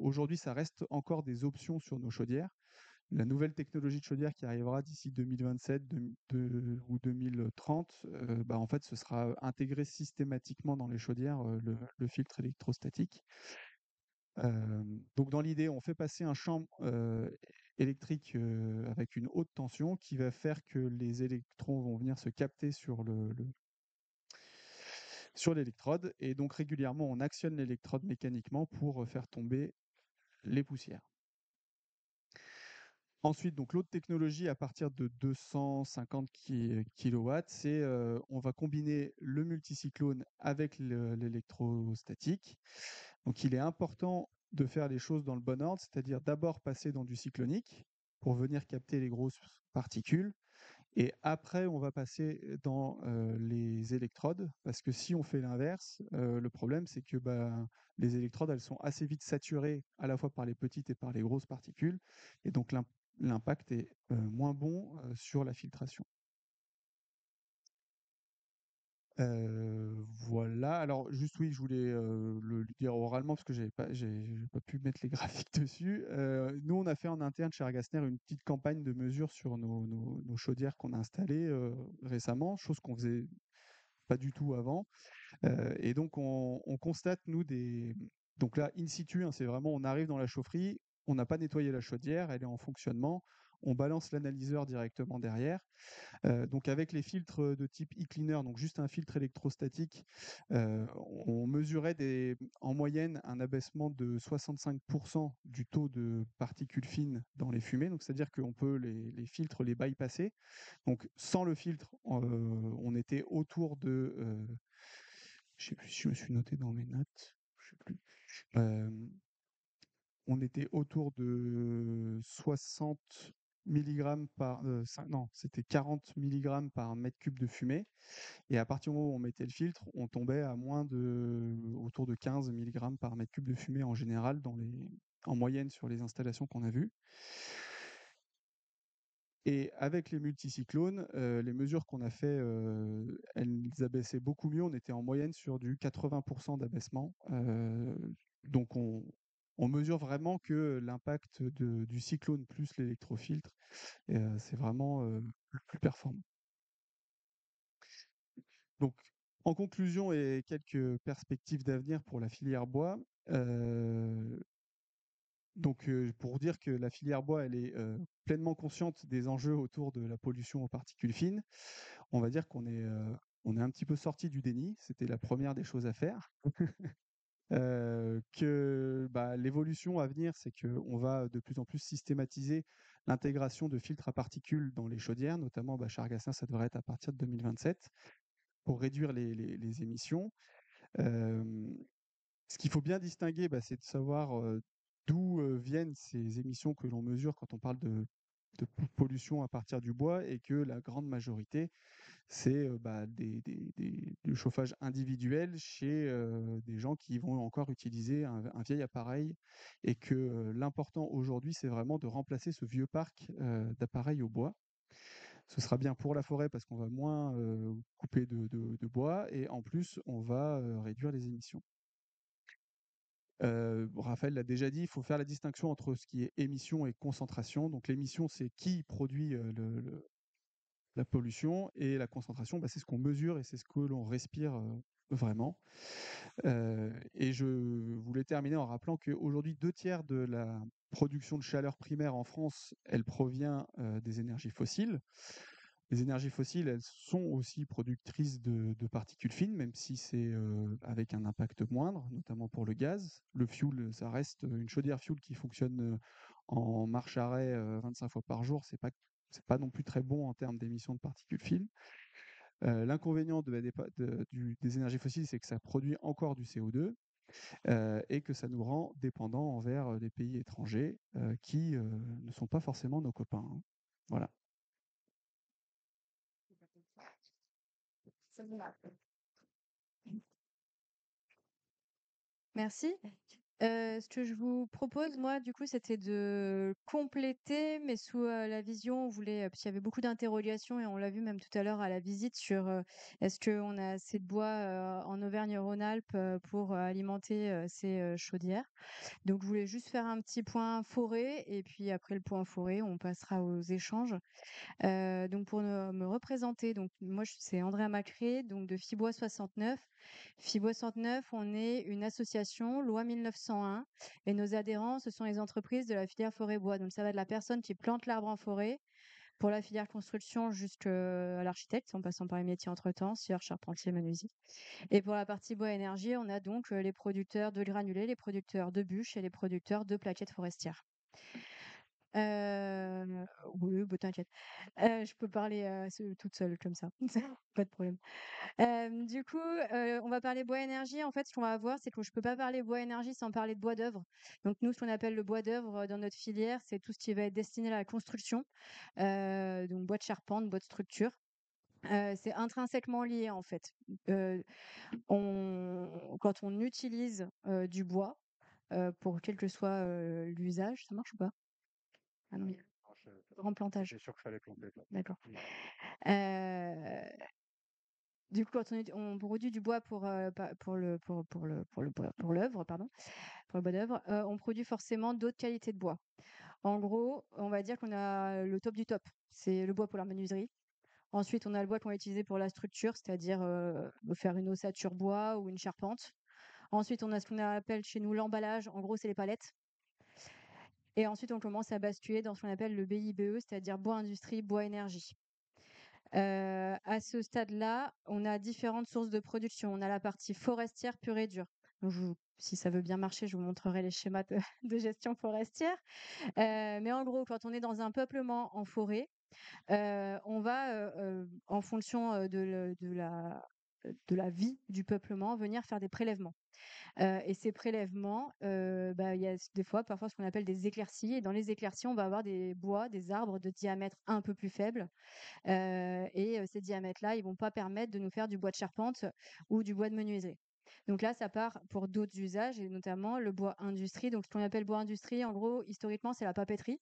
Aujourd'hui, ça reste encore des options sur nos chaudières. La nouvelle technologie de chaudière qui arrivera d'ici 2027 ou 2030, en fait, ce sera intégré systématiquement dans les chaudières, le filtre électrostatique. Donc dans l'idée, on fait passer un champ électrique avec une haute tension qui va faire que les électrons vont venir se capter sur sur l'électrode, et donc régulièrement on actionne l'électrode mécaniquement pour faire tomber les poussières. Ensuite, donc l'autre technologie à partir de 250 kW, c'est on va combiner le multicyclone avec l'électrostatique. Donc il est important de faire les choses dans le bon ordre, c'est-à-dire d'abord passer dans du cyclonique pour venir capter les grosses particules, et après on va passer dans les électrodes, parce que si on fait l'inverse, le problème c'est que les électrodes, elles sont assez vite saturées à la fois par les petites et par les grosses particules, et donc l'impact est moins bon sur la filtration. Voilà. Alors juste oui, je voulais le dire oralement parce que j'ai pas pu mettre les graphiques dessus. Nous, on a fait en interne chez Airgasner une petite campagne de mesure sur nos chaudières qu'on a installées récemment, chose qu'on faisait pas du tout avant. Et donc on constate nous donc là in situ, hein, c'est vraiment on arrive dans la chaufferie, on n'a pas nettoyé la chaudière, elle est en fonctionnement, on balance l'analyseur directement derrière. Donc avec les filtres de type e-cleaner, donc juste un filtre électrostatique, on mesurait en moyenne un abaissement de 65% du taux de particules fines dans les fumées. Donc c'est-à-dire qu'on peut les filtres, les bypasser. Donc sans le filtre, on était autour de, je sais plus si je me suis noté dans mes notes, je sais plus. On était autour de 60 mg par, non, c'était 40 mg par mètre cube de fumée. Et à partir du moment où on mettait le filtre, on tombait à autour de 15 mg par mètre cube de fumée en général en moyenne sur les installations qu'on a vues. Et avec les multicyclones, les mesures qu'on a fait, elles abaissaient beaucoup mieux. On était en moyenne sur du 80% d'abaissement. Donc on mesure vraiment que l'impact du cyclone plus l'électrofiltre, c'est vraiment le plus performant. Donc, en conclusion et quelques perspectives d'avenir pour la filière bois, pour dire que la filière bois, elle est pleinement consciente des enjeux autour de la pollution aux particules fines. On va dire on est un petit peu sorti du déni. C'était la première des choses à faire. L'évolution à venir, c'est qu'on va de plus en plus systématiser l'intégration de filtres à particules dans les chaudières, notamment chez Airgasner, ça devrait être à partir de 2027, pour réduire les émissions. Ce qu'il faut bien distinguer, c'est de savoir d'où viennent ces émissions que l'on mesure quand on parle de pollution à partir du bois, et que la grande majorité, c'est du chauffage individuel chez des gens qui vont encore utiliser un vieil appareil, et que l'important aujourd'hui, c'est vraiment de remplacer ce vieux parc d'appareils au bois. Ce sera bien pour la forêt parce qu'on va moins couper de bois, et en plus, on va réduire les émissions. Raphaël l'a déjà dit, il faut faire la distinction entre ce qui est émission et concentration. Donc l'émission, c'est qui produit la pollution, et la concentration, c'est ce qu'on mesure et c'est ce que l'on respire vraiment. Et je voulais terminer en rappelant qu'aujourd'hui, 2/3 de la production de chaleur primaire en France, elle provient des énergies fossiles. les énergies fossiles, elles sont aussi productrices de particules fines, même si c'est avec un impact moindre, notamment pour le gaz. Le fuel, ça reste une chaudière fuel qui fonctionne en marche-arrêt 25 fois par jour. C'est pas non plus très bon en termes d'émissions de particules fines. L'inconvénient des énergies fossiles, c'est que ça produit encore du CO2 et que ça nous rend dépendants envers des pays étrangers qui ne sont pas forcément nos copains, hein. Voilà. Merci. Ce que je vous propose, moi, du coup, c'était de compléter, mais sous la vision, on voulait, parce qu'il y avait beaucoup d'interrogations et on l'a vu même tout à l'heure à la visite sur est-ce qu'on a assez de bois en Auvergne-Rhône-Alpes pour alimenter ces chaudières. Donc, je voulais juste faire un petit point forêt et puis après le point forêt, on passera aux échanges. Donc pour me représenter, donc moi c'est Andrea Macré, donc de Fibois 69. Fibois 69, on est une association loi 1901 et nos adhérents, ce sont les entreprises de la filière forêt-bois. Donc ça va de la personne qui plante l'arbre en forêt, pour la filière construction jusqu'à l'architecte, en passant par les métiers entre-temps, scieur, charpentier, menuisier. Et pour la partie bois énergie, on a donc les producteurs de granulés, les producteurs de bûches et les producteurs de plaquettes forestières. Oui, bah, t'inquiète. Je peux parler, toute seule comme ça, pas de problème. Du coup, on va parler bois énergie. En fait, ce qu'on va voir, c'est que je peux pas parler bois énergie sans parler de bois d'œuvre. Donc nous, ce qu'on appelle le bois d'œuvre, dans notre filière, c'est tout ce qui va être destiné à la construction, donc bois de charpente, bois de structure. C'est intrinsèquement lié, en fait. Quand on utilise, du bois, pour quel que soit, l'usage, ça marche ou pas? Ah non, il y a remplantage. J'étais sûr qu'il fallait planter. D'accord. Du coup, quand on produit du bois pour l'œuvre, pardon, pour le bois d'œuvre, on produit forcément d'autres qualités de bois. En gros, on va dire qu'on a le top du top, c'est le bois pour la menuiserie. Ensuite, on a le bois qu'on va utiliser pour la structure, c'est-à-dire faire une ossature bois ou une charpente. Ensuite, on a ce qu'on appelle chez nous l'emballage. En gros, c'est les palettes. Et ensuite, on commence à basculer dans ce qu'on appelle le BIBE, c'est-à-dire bois industrie, bois énergie. À ce stade-là, on a différentes sources de production. On a la partie forestière pure et dure. Donc si ça veut bien marcher, je vous montrerai les schémas de gestion forestière. Mais en gros, quand on est dans un peuplement en forêt, on va, en fonction de la vie du peuplement, venir faire des prélèvements. Et ces prélèvements, bah, il y a des fois, parfois, ce qu'on appelle des éclaircies. Et dans les éclaircies, on va avoir des bois, des arbres de diamètre un peu plus faible. Ces diamètres-là, ils vont pas permettre de nous faire du bois de charpente ou du bois de menuiserie. Donc là, ça part pour d'autres usages et notamment le bois industrie. Donc ce qu'on appelle bois industrie, en gros, historiquement, c'est la papeterie.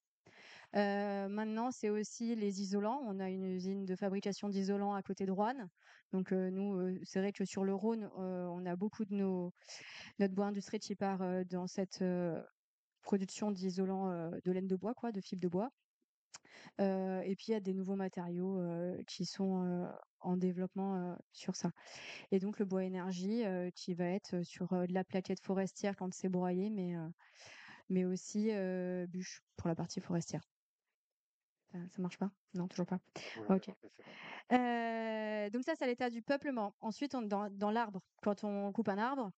Maintenant, c'est aussi les isolants. On a une usine de fabrication d'isolants à côté de Roanne. Donc nous, c'est vrai que sur le Rhône, on a beaucoup de notre bois industrie qui part dans cette production d'isolants de laine de bois, quoi, de fibres de bois. Et puis il y a des nouveaux matériaux qui sont en développement sur ça. Et donc le bois énergie qui va être sur de la plaquette forestière quand c'est broyé, mais aussi bûche pour la partie forestière. Ça marche pas? Non, toujours pas. Ok. Donc ça, c'est l'état du peuplement. Ensuite, dans l'arbre, quand on coupe un arbre,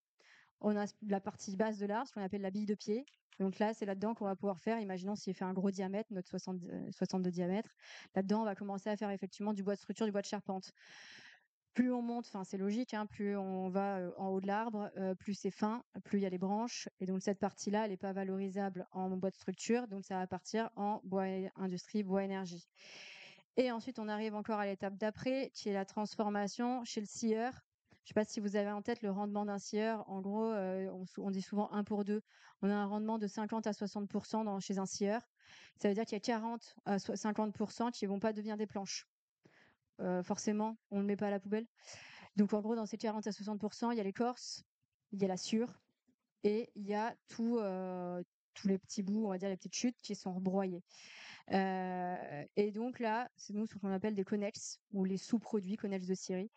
on a la partie basse de l'arbre, ce qu'on appelle la bille de pied. Donc là, c'est là-dedans qu'on va pouvoir faire, imaginons s'il fait un gros diamètre, notre 60 de diamètre, là-dedans, on va commencer à faire effectivement du bois de structure, du bois de charpente. Plus on monte, enfin c'est logique, hein, plus on va en haut de l'arbre, plus c'est fin, plus il y a les branches. Et donc cette partie-là, elle n'est pas valorisable en bois de structure, donc ça va partir en bois industrie, bois énergie. Et ensuite, on arrive encore à l'étape d'après, qui est la transformation chez le scieur. Je ne sais pas si vous avez en tête le rendement d'un scieur. En gros, on dit souvent 1 pour 2. On a un rendement de 50 à 60% chez un scieur. Ça veut dire qu'il y a 40 à 50% qui ne vont pas devenir des planches. Forcément, on ne le met pas à la poubelle. Donc en gros, dans ces 40 à 60%, il y a l'écorce, il y a la sciure et il y a tous les petits bouts, on va dire les petites chutes qui sont rebroyées. Et donc là, c'est nous ce qu'on appelle des connexes ou les sous-produits connexes de scierie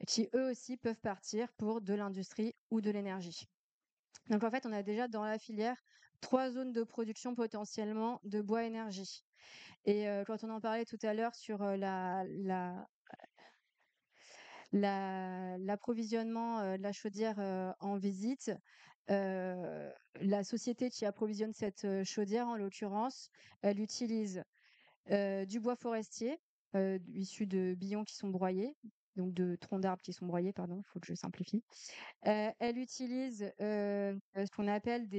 qui eux aussi peuvent partir pour de l'industrie ou de l'énergie. Donc en fait, on a déjà dans la filière 3 zones de production potentiellement de bois énergie. Et quand on en parlait tout à l'heure sur l'approvisionnement de la chaudière en visite, la société qui approvisionne cette chaudière, en l'occurrence, elle utilise du bois forestier issu de billons qui sont broyés, donc de troncs d'arbres qui sont broyés, pardon, il faut que je simplifie. Elle utilise ce qu'on appelle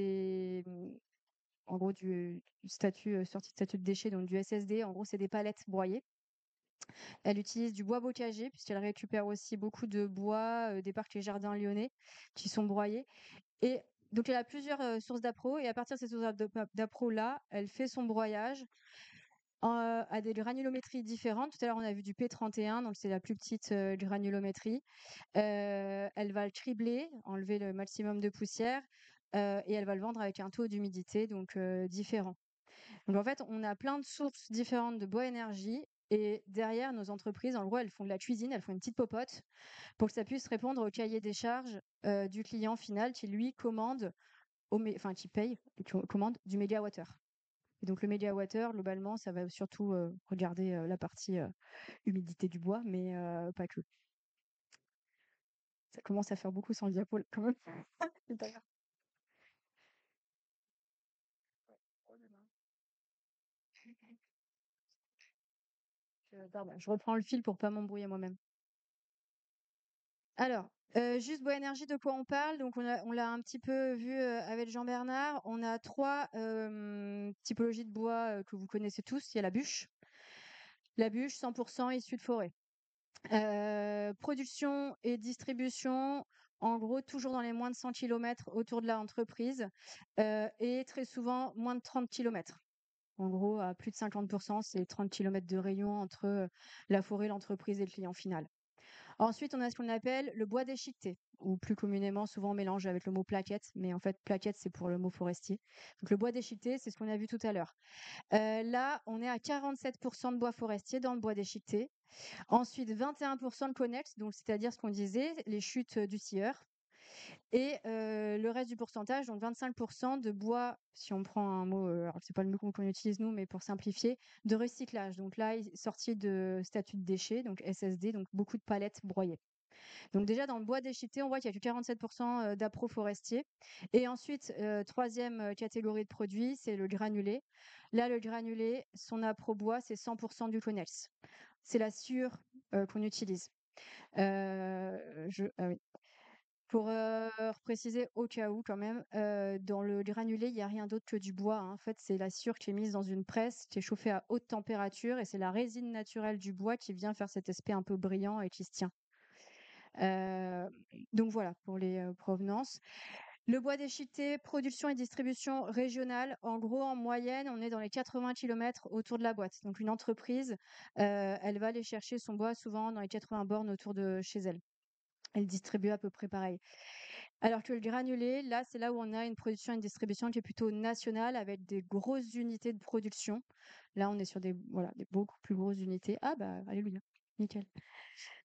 en gros du statut, sortie de statut de déchets, donc du SSD. En gros, c'est des palettes broyées. Elle utilise du bois bocager puisqu'elle récupère aussi beaucoup de bois des parcs et jardins lyonnais qui sont broyés. Et donc, elle a plusieurs sources d'appro, et à partir de ces sources d'appro-là, elle fait son broyage à des granulométries différentes. Tout à l'heure, on a vu du P31, donc c'est la plus petite granulométrie. Elle va le cribler, enlever le maximum de poussière, et elle va le vendre avec un taux d'humidité donc différent. Donc en fait, on a plein de sources différentes de bois énergie, et derrière nos entreprises, en gros, elles font de la cuisine, elles font une petite popote pour que ça puisse répondre au cahier des charges du client final qui lui commande, enfin qui paye, qui commande du mégawattheure. Et donc le mégawattheure, globalement, ça va surtout regarder la partie humidité du bois, mais pas que. Ça commence à faire beaucoup sans le diapo là, quand même. C'est pas grave. Pardon, je reprends le fil pour pas m'embrouiller moi-même. Alors, juste bois énergie, de quoi on parle? Donc on l'a un petit peu vu avec Jean-Bernard. On a 3 typologies de bois que vous connaissez tous. Il y a la bûche. La bûche 100% issue de forêt. Production et distribution, en gros, toujours dans les moins de 100 km autour de l'entreprise, et très souvent moins de 30 km. En gros, à plus de 50%, c'est 30 km de rayon entre la forêt, l'entreprise et le client final. Ensuite, on a ce qu'on appelle le bois déchiqueté, ou plus communément, souvent on mélange avec le mot plaquette, mais en fait, plaquette, c'est pour le mot forestier. Donc le bois déchiqueté, c'est ce qu'on a vu tout à l'heure. Là, on est à 47% de bois forestier dans le bois déchiqueté. Ensuite, 21% de connex, donc c'est-à-dire ce qu'on disait, les chutes du scieur. Et le reste du pourcentage, donc 25% de bois, si on prend un mot, alors c'est pas le mot qu'on utilise nous, mais pour simplifier, de recyclage. Donc là, sorti de statut de déchets, donc SSD, donc beaucoup de palettes broyées. Donc déjà, dans le bois déchiqueté, on voit qu'il y a que 47% d'appro forestier. Et ensuite, troisième catégorie de produits, c'est le granulé. Là, le granulé, son appro bois, c'est 100% du conex. C'est la sciure qu'on utilise. Ah oui. Pour préciser au cas où quand même, dans le granulé, il y a rien d'autre que du bois, hein. En fait, c'est la sciure qui est mise dans une presse, qui est chauffée à haute température, et c'est la résine naturelle du bois qui vient faire cet aspect un peu brillant et qui se tient. Donc voilà pour les provenances. Le bois déchiqueté, production et distribution régionale. En gros, en moyenne, on est dans les 80 km autour de la boîte. Donc une entreprise, elle va aller chercher son bois souvent dans les 80 bornes autour de chez elle. Elle distribue à peu près pareil. Alors que le granulé, là, c'est là où on a une production et une distribution qui est plutôt nationale, avec des grosses unités de production. Là, on est sur des beaucoup plus grosses unités. Ah bah, alléluia, nickel.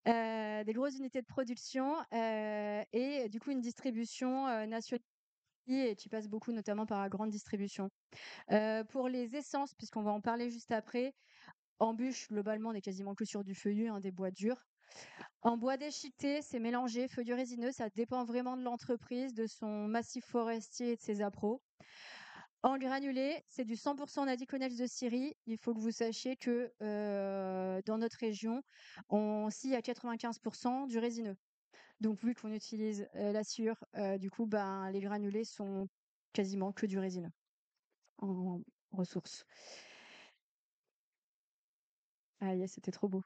Des grosses unités de production et du coup une distribution nationale, et qui passe beaucoup notamment par la grande distribution. Pour les essences, puisqu'on va en parler juste après, en bûche, globalement, on est quasiment que sur du feuillu, hein, des bois durs. En bois déchiqueté, c'est mélangé, feuillu résineux, ça dépend vraiment de l'entreprise, de son massif forestier et de ses appros. En granulé, c'est du 100% Nadiconex de Syrie. Il faut que vous sachiez que dans notre région, on scie à 95% du résineux. Donc, vu qu'on utilise la sciure, du coup, ben, les granulés sont quasiment que du résineux en ressources. Ah yes, c'était trop beau.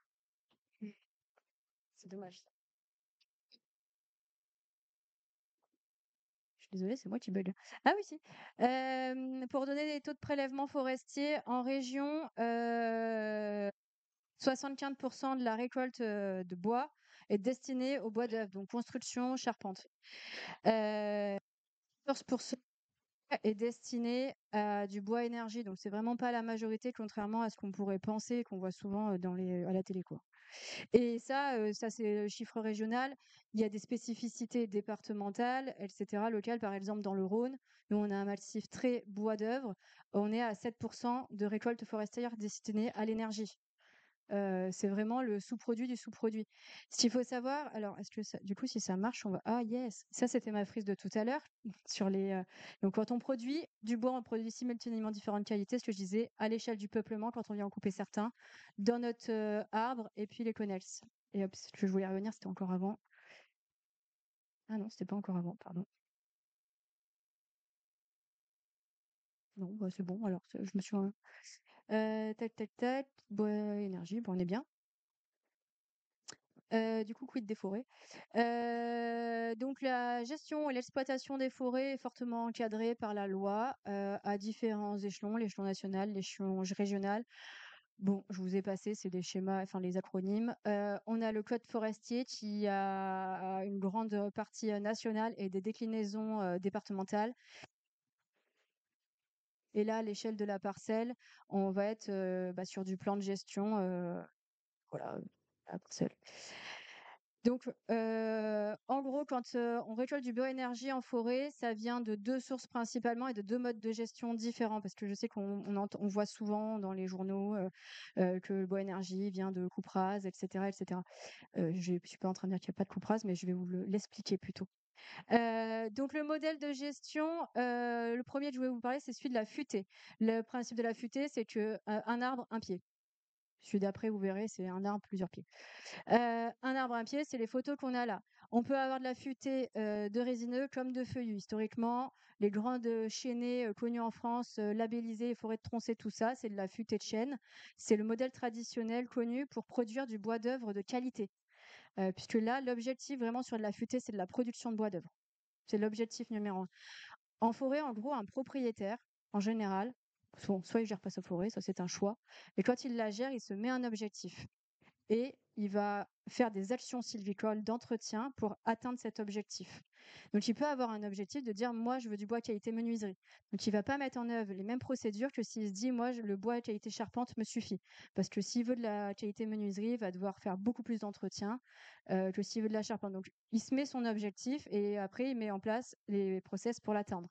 C'est dommage. Je suis désolée, c'est moi qui bug. Ah oui, si. Pour donner des taux de prélèvement forestier en région, 75% de la récolte de bois est destinée au bois d'œuvre, donc construction, charpente. 14% est destiné à du bois énergie, donc c'est vraiment pas la majorité, contrairement à ce qu'on pourrait penser et qu'on voit souvent, à la télé, quoi. Et ça c'est le chiffre régional. Il y a des spécificités départementales et cetera, locales. Par exemple, dans le Rhône, nous, on a un massif très bois d'œuvre. On est à 7 de récoltes forestières destinées à l'énergie. C'est vraiment le sous-produit du sous-produit. Ce qu'il faut savoir alors est-ce que ça du coup, si ça marche, on va ah yes! Ça, c'était ma frise de tout à l'heure sur donc quand on produit du bois, on produit simultanément différentes qualités, ce que je disais, à l'échelle du peuplement, quand on vient en couper certains, dans notre, arbre et puis les connels. Et hop, ce que je voulais revenir, c'était encore avant. Ah non, c'était pas encore avant, pardon. Non, bah, c'est bon alors, je me suis, tac, tac, tac, bois, énergie, bon, on est bien. Du coup, quid des forêts? Donc la gestion et l'exploitation des forêts est fortement encadrée par la loi, à différents échelons, l'échelon national, l'échelon régional. Bon, je vous ai passé, c'est des schémas, enfin les acronymes. On a le code forestier qui a une grande partie, nationale et des déclinaisons, départementales. Et là, à l'échelle de la parcelle, on va être, sur du plan de gestion, voilà, la parcelle. Donc, en gros, quand, on récolte du bioénergie en forêt, ça vient de 2 sources principalement et de 2 modes de gestion différents. Parce que je sais on voit souvent dans les journaux, que le bioénergie vient de coupe rase et cetera et cetera. Je suis pas en train de dire qu'il y a pas de coupe rase, mais je vais vous l'expliquer plutôt. Donc le modèle de gestion, le premier que je voulais vous parler, c'est celui de la futaie. Le principe de la futaie, c'est que, un arbre, un pied. Celui d'après, vous verrez, c'est un arbre, plusieurs pieds. Un arbre, un pied, c'est les photos qu'on a là. On peut avoir de la futaie, de résineux comme de feuillus. Historiquement, les grandes, chênaies, connues en France, labellisées, forêts de Tronchet, tout ça, c'est de la futaie de chêne. C'est le modèle traditionnel connu pour produire du bois d'œuvre de qualité. Puisque là, l'objectif vraiment sur de la futaie, c'est de la production de bois d'œuvre. C'est l'objectif numéro 1. En forêt, en gros, un propriétaire, en général, soit il gère pas sa forêt, ça c'est un choix, mais quand il la gère, il se met un objectif et il va faire des actions sylvicoles d'entretien pour atteindre cet objectif. Donc il peut avoir un objectif de dire moi je veux du bois qualité menuiserie. Donc il va pas mettre en œuvre les mêmes procédures que s'il se dit moi le bois qualité charpente me suffit. Parce que s'il veut de la qualité menuiserie, il va devoir faire beaucoup plus d'entretien que s'il veut de la charpente. Donc il se met son objectif et après il met en place les process pour l'atteindre.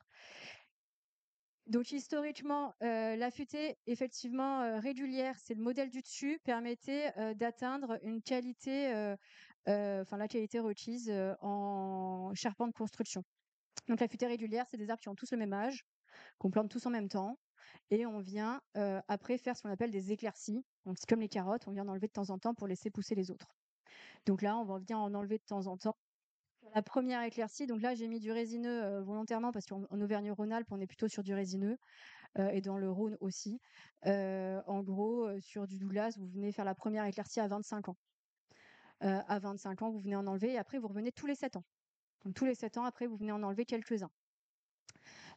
Donc historiquement, la futaie effectivement, régulière, c'est le modèle du dessus, permettait, d'atteindre une qualité, enfin la qualité requise, en charpente construction. Donc la futaie régulière, c'est des arbres qui ont tous le même âge, qu'on plante tous en même temps et on vient, après faire ce qu'on appelle des éclaircies. Donc c'est comme les carottes, on vient en enlever de temps en temps pour laisser pousser les autres. Donc là, on va venir en enlever de temps en temps. La première éclaircie, donc là j'ai mis du résineux, volontairement parce qu'en Auvergne-Rhône-Alpes, on est plutôt sur du résineux. Et dans le Rhône aussi. En gros, sur du Douglas, vous venez faire la première éclaircie à 25 ans. À 25 ans, vous venez en enlever et après vous revenez tous les 7 ans. Donc tous les 7 ans, après, vous venez en enlever quelques-uns.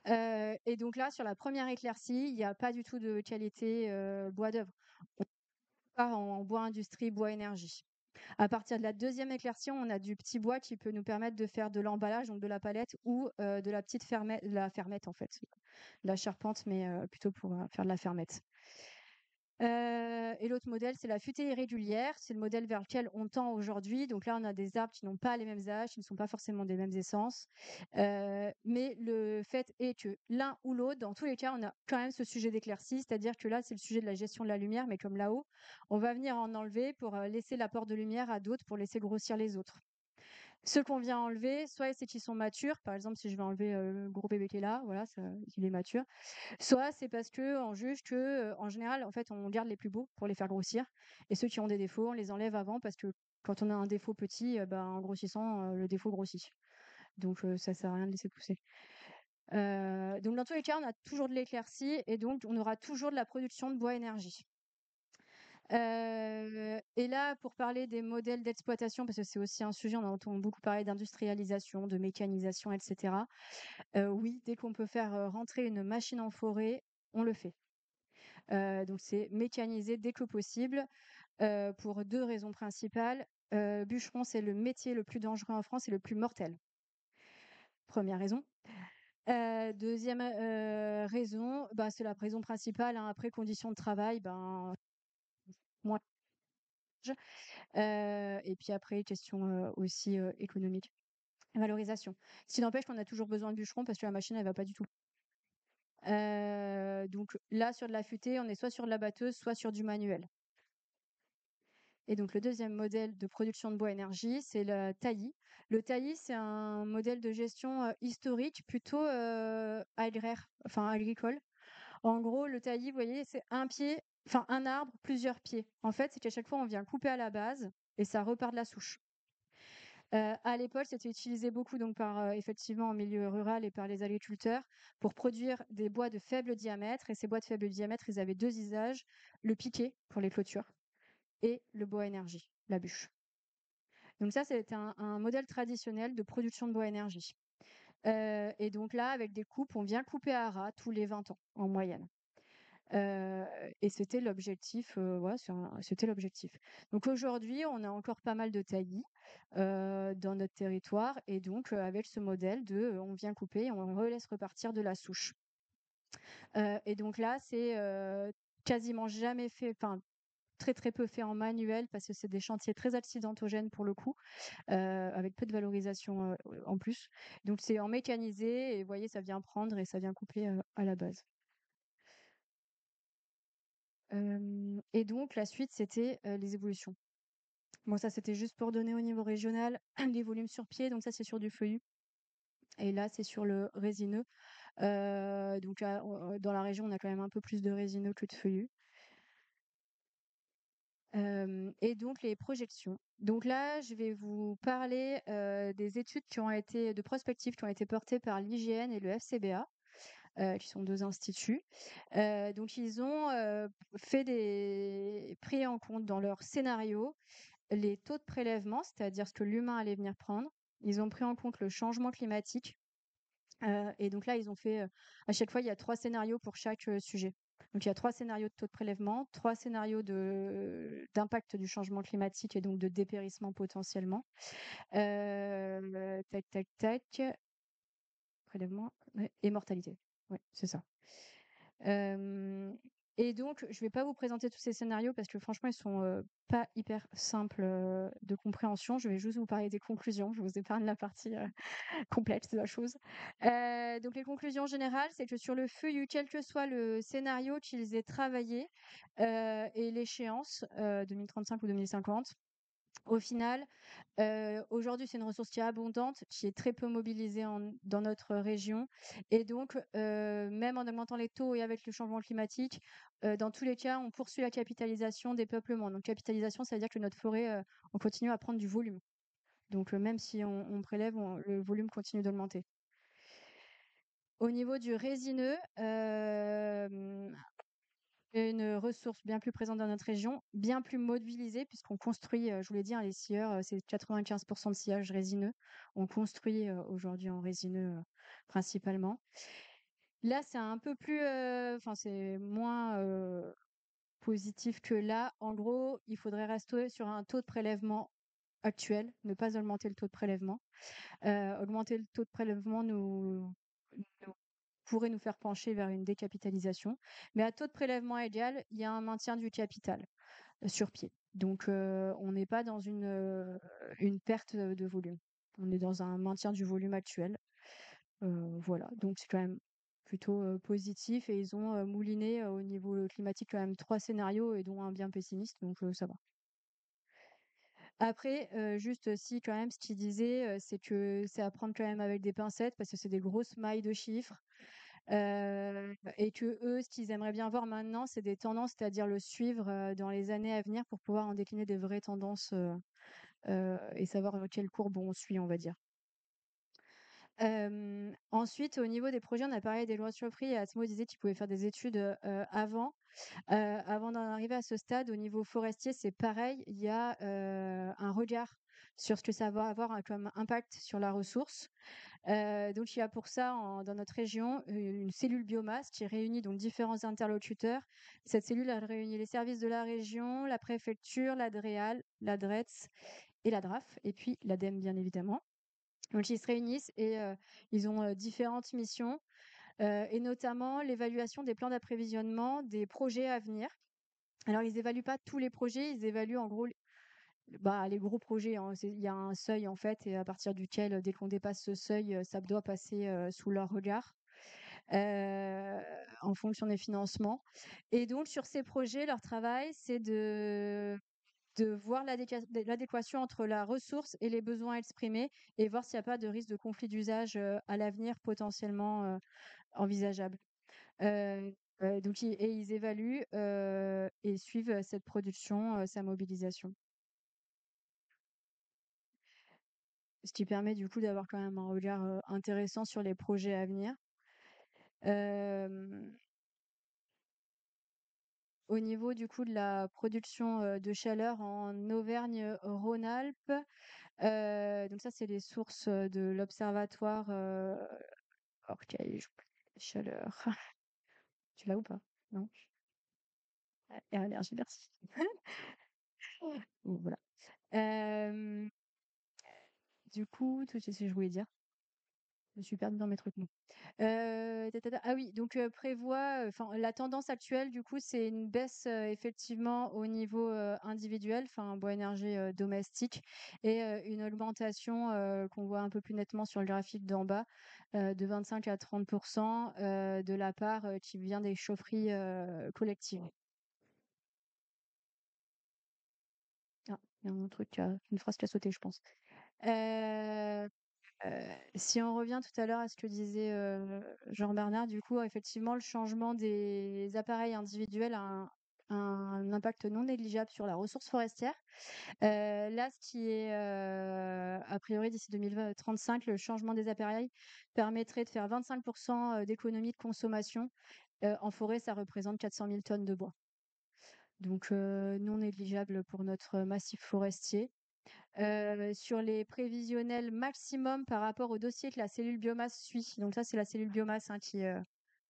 Et donc là, sur la première éclaircie, il y a pas du tout de qualité, bois d'œuvre. On part en bois industrie, bois énergie. À partir de la deuxième éclaircie, on a du petit bois qui peut nous permettre de faire de l'emballage, donc de la palette ou, de la petite fermette, la fermette en fait. De la charpente, mais, plutôt pour, faire de la fermette. Et l'autre modèle, c'est la futaie irrégulière. C'est le modèle vers lequel on tend aujourd'hui. Donc là, on a des arbres qui n'ont pas les mêmes âges, qui ne sont pas forcément des mêmes essences. Mais le fait est que l'un ou l'autre, dans tous les cas, on a quand même ce sujet d'éclaircie, c'est-à-dire que là, c'est le sujet de la gestion de la lumière, mais comme là-haut, on va venir en enlever pour, laisser l'apport de lumière à d'autres pour laisser grossir les autres. Ceux qu'on vient enlever, soit c'est qu'ils sont matures, par exemple, si je vais enlever, le gros bébé qui est là, voilà, ça il est mature. Soit c'est parce qu'on juge que, en général, en fait, on garde les plus beaux pour les faire grossir et ceux qui ont des défauts, on les enlève avant parce que quand on a un défaut petit, en grossissant, le défaut grossit. Donc ça sert à rien de laisser pousser. Donc dans tous les cas, on a toujours de l'éclaircie et donc on aura toujours de la production de bois énergie. Et là, pour parler des modèles d'exploitation, parce que c'est aussi un sujet, on entend beaucoup parler d'industrialisation, de mécanisation et cetera. Oui, dès qu'on peut faire, rentrer une machine en forêt, on le fait. Donc c'est mécanisé dès que possible, pour 2 raisons principales. Bûcheron, c'est le métier le plus dangereux en France et le plus mortel. Première raison. Deuxième raison, bah, c'est la raison principale, hein. Après, conditions de travail, ben, moins et puis après, question aussi économique, valorisation. Ce qui n'empêche qu'on a toujours besoin de bûcherons parce que la machine, elle va pas du tout. Donc là, sur de la futaie, on est soit sur de la batteuse, soit sur du manuel. Et donc le deuxième modèle de production de bois énergie, c'est le taillis. Le taillis, c'est un modèle de gestion historique, plutôt agraire, enfin agricole. En gros, le taillis, vous voyez, c'est un pied, enfin un arbre, plusieurs pieds. En fait, c'est qu'à chaque fois, on vient couper à la base et ça repart de la souche. À l'époque, c'était utilisé beaucoup donc par effectivement en milieu rural et par les agriculteurs pour produire des bois de faible diamètre. Et ces bois de faible diamètre, ils avaient 2 usages: le piquet pour les clôtures et le bois énergie, la bûche. Donc ça, c'était un modèle traditionnel de production de bois énergie. Et donc là, avec des coupes, on vient couper à ras tous les 20 ans en moyenne. Et c'était l'objectif, ouais, c'était l'objectif. Donc aujourd'hui, on a encore pas mal de taillis dans notre territoire et donc avec ce modèle de, on vient couper et on relaisse repartir de la souche. Et donc là, c'est quasiment jamais fait, enfin très, très peu fait en manuel parce que c'est des chantiers très accidentogènes pour le coup, avec peu de valorisation, en plus. Donc c'est en mécanisé et vous voyez, ça vient prendre et ça vient couper, à la base. Et donc la suite, c'était, les évolutions. Bon, ça, c'était juste pour donner au niveau régional les volumes sur pied, donc ça, c'est sur du feuillu et là, c'est sur le résineux. Donc dans la région, on a quand même un peu plus de résineux que de feuillu. Et donc les projections. Donc là, je vais vous parler, des études qui ont été de prospectives qui ont été portées par l'IGN et le FCBA, qui sont 2 instituts. Donc ils ont, pris en compte dans leur scénario les taux de prélèvement, c'est-à-dire ce que l'humain allait venir prendre. Ils ont pris en compte le changement climatique. Et donc là, ils ont fait, à chaque fois, il y a 3 scénarios pour chaque, sujet. Donc il y a 3 scénarios de taux de prélèvement, 3 scénarios d'impact du changement climatique et donc de dépérissement potentiellement. Tac, tac, tac. Prélèvement, ouais, et mortalité. Ouais, c'est ça. Et donc, je vais pas vous présenter tous ces scénarios parce que franchement, ils sont pas hyper simples de compréhension. Je vais juste vous parler des conclusions. Je vous épargne la partie complète de la chose. Donc, les conclusions générales, c'est que sur le feuillu, quel que soit le scénario qu'ils aient travaillé et l'échéance, 2035 ou 2050, au final, aujourd'hui, c'est une ressource qui est abondante, qui est très peu mobilisée dans notre région et donc même en augmentant les taux et avec le changement climatique, dans tous les cas, on poursuit la capitalisation des peuplements. Donc capitalisation, ça veut dire que notre forêt, on continue à prendre du volume. Donc même si on prélève, le volume continue d'augmenter. Au niveau du résineux, une ressource bien plus présente dans notre région, bien plus mobilisée puisqu'on construit, je vous l'ai dit, hein, les scieurs, c'est 95 de sciage résineux. On construit, aujourd'hui en résineux, principalement. Là, c'est un peu plus, enfin, c'est moins, positif que là. En gros, il faudrait rester sur un taux de prélèvement actuel, ne pas augmenter le taux de prélèvement. Augmenter le taux de prélèvement pourrait nous faire pencher vers une décapitalisation. Mais à taux de prélèvement égal, il y a un maintien du capital sur pied. Donc, on n'est pas dans une perte de volume. On est dans un maintien du volume actuel. Voilà, donc c'est quand même plutôt positif et ils ont mouliné au niveau climatique quand même 3 scénarios et dont un bien pessimiste, donc ça va. Après, juste aussi quand même ce qu'ils disaient, c'est que c'est à prendre quand même avec des pincettes parce que c'est des grosses mailles de chiffres. Et que eux, ce qu'ils aimeraient bien voir maintenant, c'est des tendances, c'est-à-dire le suivre, dans les années à venir pour pouvoir en décliner des vraies tendances, et savoir, quelle courbe on suit, on va dire. Ensuite, au niveau des projets, on a parlé des lois sur le prix et Atmo disait qu'il pouvait faire des études, avant. Avant d'en arriver à ce stade, au niveau forestier, c'est pareil. Il y a, un regard sur ce que ça va avoir, comme impact sur la ressource. Donc il y a pour ça dans notre région une cellule biomasse qui réunit donc différents interlocuteurs. Cette cellule, elle réunit les services de la région, la préfecture, l'ADREAL, l'ADRETS et la DRAF, et puis l'ADEME bien évidemment. Donc ils se réunissent et ils ont différentes missions et notamment l'évaluation des plans d'approvisionnement des projets à venir. Alors ils évaluent pas tous les projets, ils évaluent en gros les gros projets, hein. Il y a un seuil en fait et à partir duquel, dès qu'on dépasse ce seuil, ça doit passer sous leur regard heu, en fonction des financements. Et donc sur ces projets, leur travail, c'est de voir l'adéquation entre la ressource et les besoins exprimés et voir s'il n'y a pas de risque de conflit d'usage à l'avenir potentiellement envisageable. Heu donc ils évaluent et suivent cette production, sa mobilisation. Ce qui permet du coup d'avoir quand même un regard intéressant sur les projets à venir. Hem, Au niveau du coup de la production de chaleur en Auvergne-Rhône-Alpes, donc ça, c'est les sources de l'observatoire Orcaille chaleur. Tu l'as ou pas? Non? Ah, énergie, merci. Bon, voilà. Hem, du coup, tout qu'est-ce que je voulais dire? Je me suis perdue dans mes trucs, moi. Ah oui, donc prévoit, enfin la tendance actuelle du coup, c'est une baisse, effectivement au niveau, individuel, enfin bois énergie, domestique et une augmentation, qu'on voit un peu plus nettement sur le graphique d'en bas, de 25 à 30 de la part, qui vient des chaufferies, collectives. Ah, il y a un truc une phrase qui a sauté, je pense. Heu Si on revient tout à l'heure à ce que disait, Jean-Bernard, du coup, effectivement, le changement des appareils individuels a un impact non négligeable sur la ressource forestière. Là, ce qui est, a priori, d'ici 2035, le changement des appareils permettrait de faire 25 d'économie de consommation. En forêt, ça représente 400 000 tonnes de bois. Donc non négligeable pour notre massif forestier. Sur les prévisionnels maximum par rapport au dossier que la cellule biomasse suit. Donc ça, c'est la cellule biomasse, hein, qui,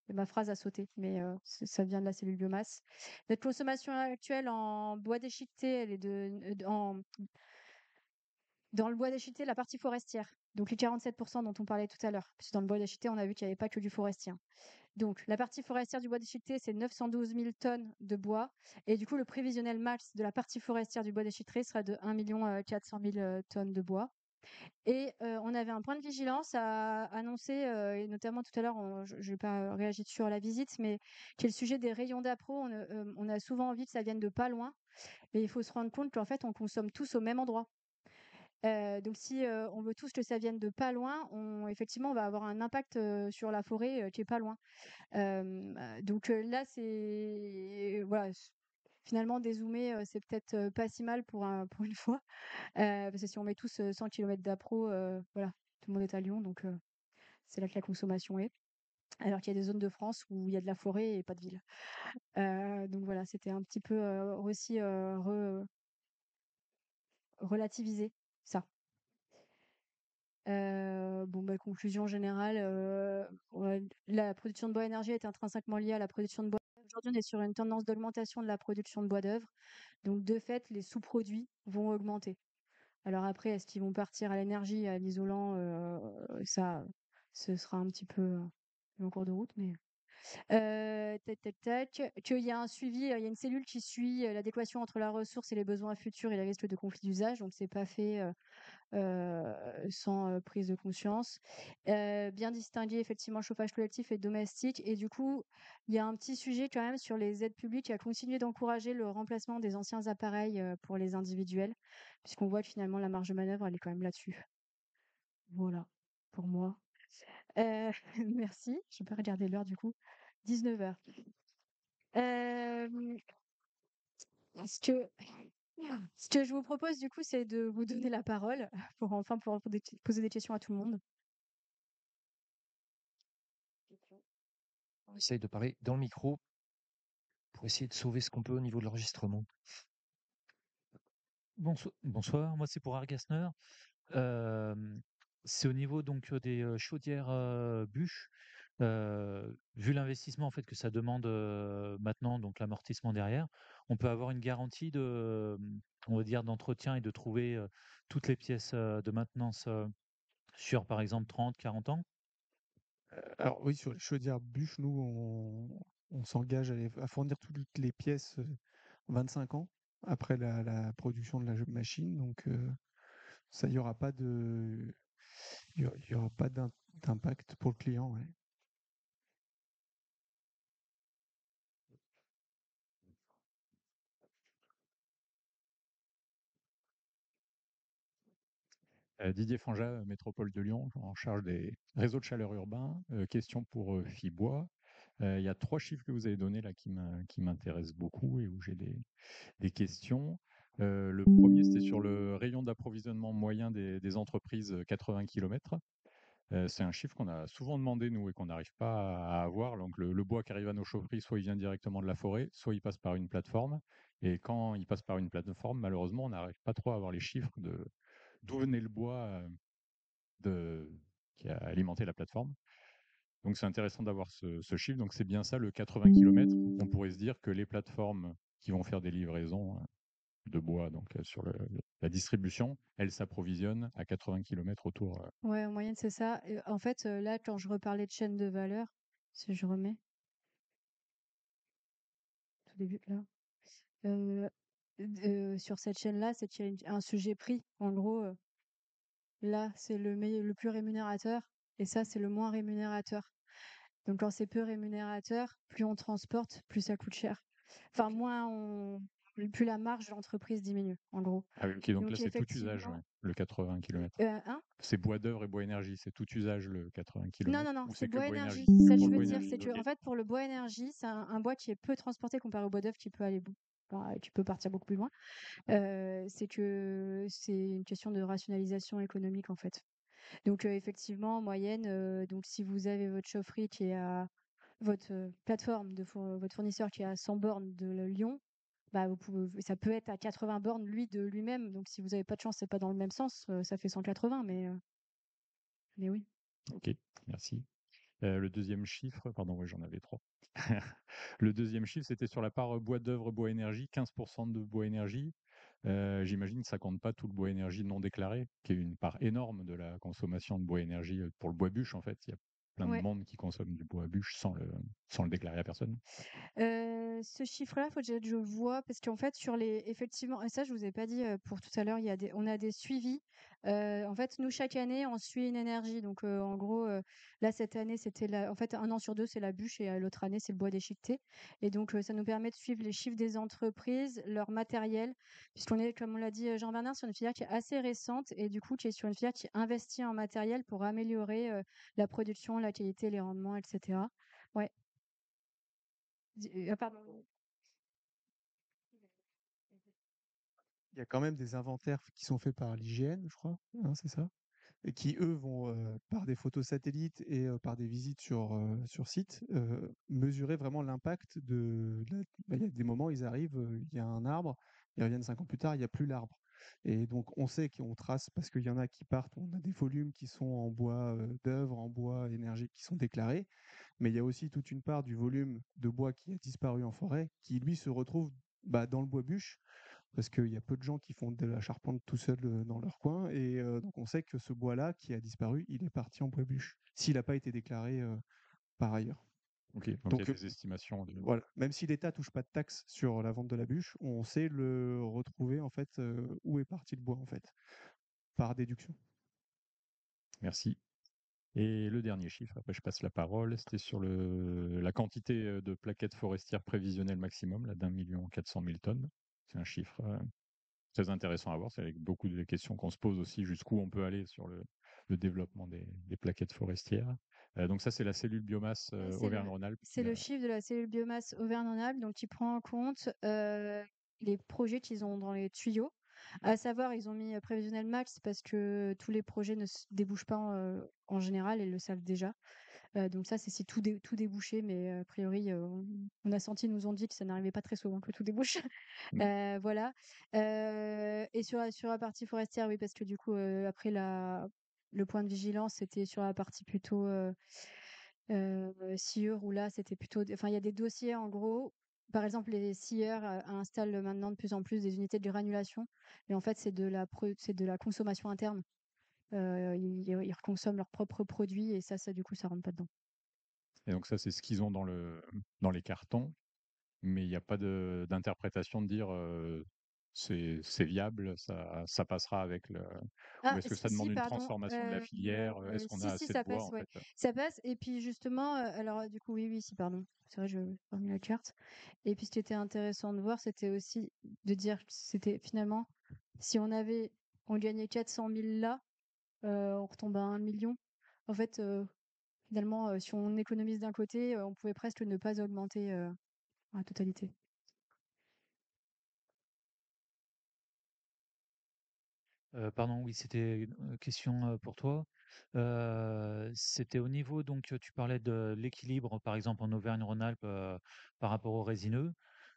ma phrase a sauté, mais ça vient de la cellule biomasse. Notre consommation actuelle en bois déchiqueté, elle est dans le bois déchiqueté, la partie forestière, donc les 47 dont on parlait tout à l'heure. Parce que dans le bois déchiqueté, on a vu qu'il n'y avait pas que du forestier, hein. Donc la partie forestière du bois déchiqueté, c'est 912 000 tonnes de bois et du coup, le prévisionnel max de la partie forestière du bois déchiqueté sera de 1 400 000 tonnes de bois. Et on avait un point de vigilance à annoncer, et notamment tout à l'heure, je n'ai pas réagi dessus à la visite, mais qui est le sujet des rayons d'appro. On a souvent envie que ça vienne de pas loin, mais il faut se rendre compte qu'en fait, on consomme tous au même endroit. Donc si, on veut tous que ça vienne de pas loin, effectivement, on va avoir un impact, sur la forêt, qui est pas loin. Donc là, c'est voilà, finalement dézoomer, c'est peut-être, pas si mal pour une fois. Parce que si on met tous, 100 kilomètres d'appro, voilà, tout le monde est à Lyon, donc c'est là que la consommation est. Alors qu'il y a des zones de France où il y a de la forêt et pas de ville. Donc voilà, c'était un petit peu, aussi, relativiser ça. Bon, conclusion générale, ouais, la production de bois énergie est intrinsèquement liée à la production de bois. Aujourd'hui, on est sur une tendance d'augmentation de la production de bois d'œuvre, donc de fait, les sous-produits vont augmenter. Alors après, est-ce qu'ils vont partir à l'énergie, à l'isolant, ça, ce sera un petit peu, en cours de route, mais tac, tac, tac, qu'il y a un suivi, il y a une cellule qui suit, l'adéquation entre la ressource et les besoins futurs et les risques de conflit d'usage, donc c'est pas fait, sans, prise de conscience. Bien distinguer effectivement chauffage collectif et domestique et du coup, il y a un petit sujet quand même sur les aides publiques à continuer d'encourager le remplacement des anciens appareils, pour les individuels, puisqu'on voit que finalement la marge de manœuvre, elle est quand même là-dessus. Voilà, pour moi. Merci, je vais pas regarder l'heure du coup. 19h. Hem, ce que ce que je vous propose du coup, c'est de vous donner la parole pour enfin pouvoir poser des questions à tout le monde. On essaye de parler dans le micro pour essayer de sauver ce qu'on peut au niveau de l'enregistrement. Bonsoir, moi c'est pour Argasner. C'est au niveau donc des chaudières bûches. Vu l'investissement en fait que ça demande maintenant, donc l'amortissement derrière, on peut avoir une garantie de, on va dire, d'entretien et de trouver toutes les pièces de maintenance sur, par exemple, 30-40 ans? Alors oui, sur les chaudières bûches, nous, on s'engage à fournir toutes les pièces 25 ans après la production de la machine. Donc ça, il y aura pas d'impact pour le client. Ouais. Didier Frangin, Métropole de Lyon, en charge des réseaux de chaleur urbains. Question pour Fibois. Il y a 3 chiffres que vous avez donnés là qui m'intéressent beaucoup et où j'ai des questions. Le premier, c'était sur le rayon d'approvisionnement moyen des entreprises 80 km. C'est un chiffre qu'on a souvent demandé, nous, et qu'on n'arrive pas à avoir. Donc, le bois qui arrive à nos chaufferies, soit il vient directement de la forêt, soit il passe par une plateforme. Et quand il passe par une plateforme, malheureusement, on n'arrive pas trop à avoir les chiffres d'où venait le bois qui a alimenté la plateforme. Donc, c'est intéressant d'avoir ce chiffre. Donc, c'est bien ça, le 80 km. On pourrait se dire que les plateformes qui vont faire des livraisons de bois sur la distribution, elles s'approvisionnent à 80 km autour. Ouais, en moyenne, c'est ça. Et en fait, là, quand je reparlais de chaîne de valeur, si je remets tout début, là, sur cette chaîne-là, c'est qu'il y a un sujet prix. En gros, là, c'est le plus rémunérateur et ça, c'est le moins rémunérateur. Donc, quand c'est peu rémunérateur, plus on transporte, plus ça coûte cher. Enfin, plus la marge de l'entreprise diminue, en gros. Ah oui, ok, donc là, Donc, c'est tout usage, effectivement, ouais, le 80 km. hein? C'est bois d'œuvre et bois énergie, c'est tout usage le 80 Non, km non, non, ou c'est c'est que bois bois énergie. énergie? C'est ça Que que pour je le veux bois dire, énergie, c'est que, ok. en fait, pour le bois énergie, c'est un bois qui est peu transporté comparé au bois d'œuvre qui peut aller qui peut partir beaucoup plus loin. C'est que c'est une question de rationalisation économique, en fait. Donc, effectivement, en moyenne, donc si vous avez votre chaufferie qui est à votre plateforme votre fournisseur qui est à 100 bornes de Lyon, bah, ça peut être à 80 bornes, lui, de lui-même. Donc, si vous n'avez pas de chance, c'est pas dans le même sens, ça fait 180, mais oui. Ok, merci. Le deuxième chiffre, pardon, ouais, j'en avais 3. Le deuxième chiffre, c'était sur la part bois d'œuvre, bois énergie, 15% de bois énergie. J'imagine que ça compte pas tout le bois énergie non déclaré, qui est une part énorme de la consommation de bois énergie pour le bois bûche, en fait. Il y a plein de Ouais. monde qui consomme du bois bûche sans le déclarer à personne. Ce chiffre-là, faut déjà que je vois parce qu'en fait effectivement et ça je vous ai pas dit, pour tout à l'heure, on a des suivis. En fait, nous chaque année, on suit une énergie donc en gros, là cette année, en fait 1 an sur 2 c'est la bûche et l'autre année c'est le bois déchiqueté et donc ça nous permet de suivre les chiffres des entreprises, leur matériel, puisqu'on est, comme on l'a dit, Jean Bernard, sur une filière qui est assez récente et du coup qui est sur une filière qui investit en matériel pour améliorer, la production, la qualité, les rendements et cetera. Ouais. Pardon. Il y a quand même des inventaires qui sont faits par l'IGN, je crois, hein, c'est ça? Et qui, eux, vont, par des photos satellites et par des visites sur site, mesurer vraiment l'impact il y a des moments, ils arrivent, il y a un arbre, ils reviennent 5 ans plus tard, il n'y a plus l'arbre. Et donc, on sait qu'on trace parce qu'il y en a qui partent, on a des volumes qui sont en bois d'œuvre, en bois énergique qui sont déclarés, mais il y a aussi toute une part du volume de bois qui a disparu en forêt, qui lui se retrouve dans le bois bûche, parce qu'il y a peu de gens qui font de la charpente tout seuls dans leur coin. Et donc, on sait que ce bois-là qui a disparu, il est parti en bois bûche, s'il n'a pas été déclaré par ailleurs. Ok, donc il y Donc, a des estimations. voilà. Même si l'État touche pas de taxes sur la vente de la bûche, on sait le retrouver, en fait, où est parti le bois, en fait, par déduction. Merci. Et le dernier chiffre, après je passe la parole, c'était sur la quantité de plaquettes forestières prévisionnelles maximum, là, d'1 400 000 tonnes. C'est un chiffre très intéressant à voir. C'est avec beaucoup de questions qu'on se pose aussi, jusqu'où on peut aller sur le développement des plaquettes forestières. Donc ça, c'est la cellule biomasse Auvergne-Rhône-Alpes. C'est le chiffre de la cellule biomasse Auvergne-Rhône-Alpes, donc qui prend en compte les projets qu'ils ont dans les tuyaux. À savoir, ils ont mis prévisionnel max parce que tous les projets ne se débouchent pas en général, ils le savent déjà. Donc ça, c'est si tout débouchait, mais a priori, on a senti, ils nous ont dit que ça n'arrivait pas très souvent que tout débouche. Voilà. Et sur la partie forestière, oui, parce que du coup, après le point de vigilance, c'était sur la partie plutôt sciure, où là, c'était plutôt. Enfin, il y a des dossiers, en gros. Par exemple, les scieurs installent maintenant de plus en plus des unités de granulation. Et en fait, c'est de la consommation interne. ils consomment leurs propres produits et ça du coup, ça rentre pas dedans. Et donc ça, c'est ce qu'ils ont dans les cartons, mais il n'y a pas d'interprétation de dire, c'est viable, ça passera avec le ou Ah, est-ce que ça demande si, une pardon, transformation de la filière? Est-ce qu'on a si, assez de ça bois, passe, en ouais. fait? Ça passe et puis justement, alors, du coup, oui, si, pardon. C'est vrai, je pas remis la carte et puis ce qui était intéressant de voir, c'était aussi de dire que c'était finalement, si on gagnait 400 000 là, on retombe à 1 000 000. En fait, finalement, si on économise d'un côté, on pouvait presque ne pas augmenter, la totalité. Pardon, oui, c'était une question pour toi. C'était au niveau, donc tu parlais de l'équilibre, par exemple en Auvergne-Rhône-Alpes, par rapport aux résineux.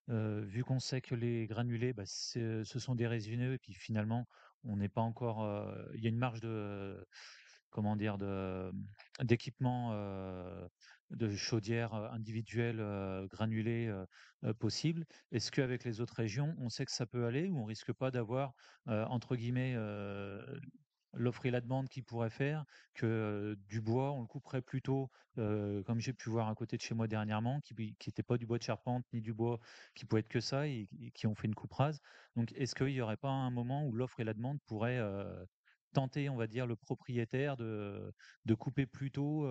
Vu qu'on sait que les granulés, bah, ce sont des résineux, et puis finalement, on n'est pas encore. Il y a une marge de, comment dire, d'équipement de chaudières individuelles granulées possible. Est-ce qu'avec les autres régions, on sait que ça peut aller ou on risque pas d'avoir entre guillemets, l'offre et la demande qui pourrait faire que du bois, on le couperait plutôt, comme j'ai pu voir à côté de chez moi dernièrement, qui était pas du bois de charpente ni du bois qui pouvait être que ça et qui ont fait une coupe rase. Donc, est-ce qu'il n'y aurait pas un moment où l'offre et la demande pourraient tenter, on va dire, le propriétaire de couper plus tôt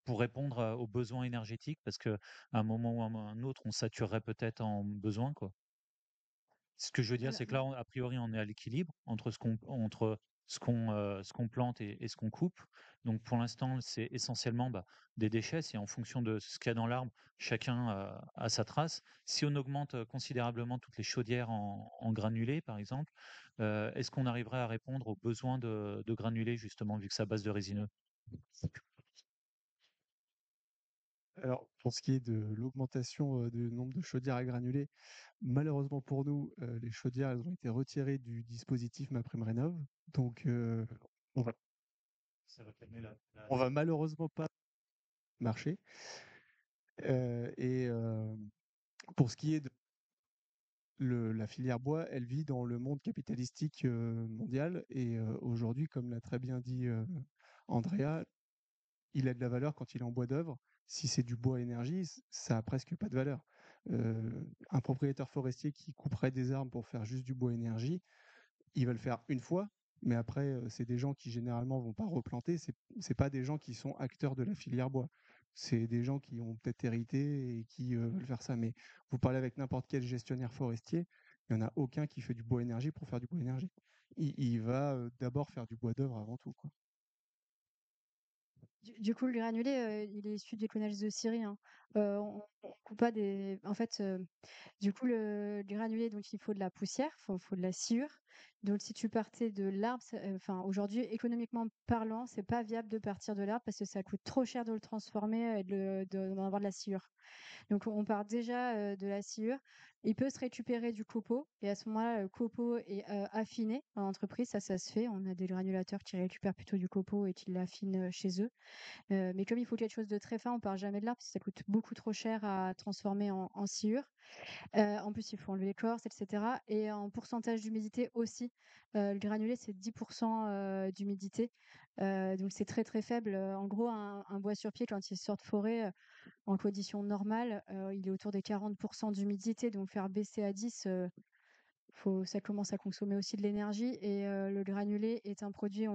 pour répondre aux besoins énergétiques, parce qu'à un moment ou à un autre, on saturerait peut-être en besoin, quoi. Ce que je veux dire, Alors c'est que là, a priori, on est à l'équilibre entre ce qu'on plante et ce qu'on coupe. Donc, pour l'instant, c'est essentiellement des déchets. C'est en fonction de ce qu'il y a dans l'arbre, chacun a sa trace. Si on augmente considérablement toutes les chaudières en granulés, par exemple, est-ce qu'on arriverait à répondre aux besoins de granulés, justement, vu que c'est à base de résineux? Alors, pour ce qui est de l'augmentation, du nombre de chaudières à granulés, malheureusement pour nous, les chaudières, elles ont été retirées du dispositif MaPrimeRénov'. Donc, on va Ça va calmer on va malheureusement pas marcher. Et pour ce qui est de la filière bois, elle vit dans le monde capitalistique, mondial et aujourd'hui, comme l'a très bien dit, Andrea, il a de la valeur quand il est en bois d'œuvre. Si c'est du bois énergie, ça a presque pas de valeur. Un propriétaire forestier qui couperait des arbres pour faire juste du bois énergie, il va le faire une fois, mais après, c'est des gens qui généralement vont pas replanter. C'est pas des gens qui sont acteurs de la filière bois. C'est des gens qui ont peut-être hérité et qui veulent faire ça. Mais vous parlez avec n'importe quel gestionnaire forestier, il n'y en a aucun qui fait du bois énergie pour faire du bois énergie. Il va d'abord faire du bois d'œuvre avant tout, quoi. Du coup, le granulé, il est issu du clonage de Syrie, hein. On coupe pas des en fait, du coup, le granulé, donc il faut de la poussière, faut de la sciure. Donc si tu partais de l'arbre, enfin, aujourd'hui, économiquement parlant, c'est pas viable de partir de l'arbre parce que ça coûte trop cher de le transformer et d'en avoir de la sciure. Donc on part déjà, de la sciure. Il peut se récupérer du copeau et à ce moment-là, le copeau est, affiné en entreprise. Ça se fait. On a des granulateurs qui récupèrent plutôt du copeau et qui l'affinent, chez eux. Mais comme il faut quelque chose de très fin, on part jamais de l'arbre parce que ça coûte beaucoup trop cher à transformer en sciure. En plus, il faut enlever l'écorce et cetera et en pourcentage d'humidité aussi, le granulé, c'est 10 d'humidité, donc c'est très, très faible, en gros, un bois sur pied, quand il sort de forêt, en conditions normales, il est autour des 40 d'humidité, donc faire baisser à 10, ça commence à consommer aussi de l'énergie et le granulé est un produit,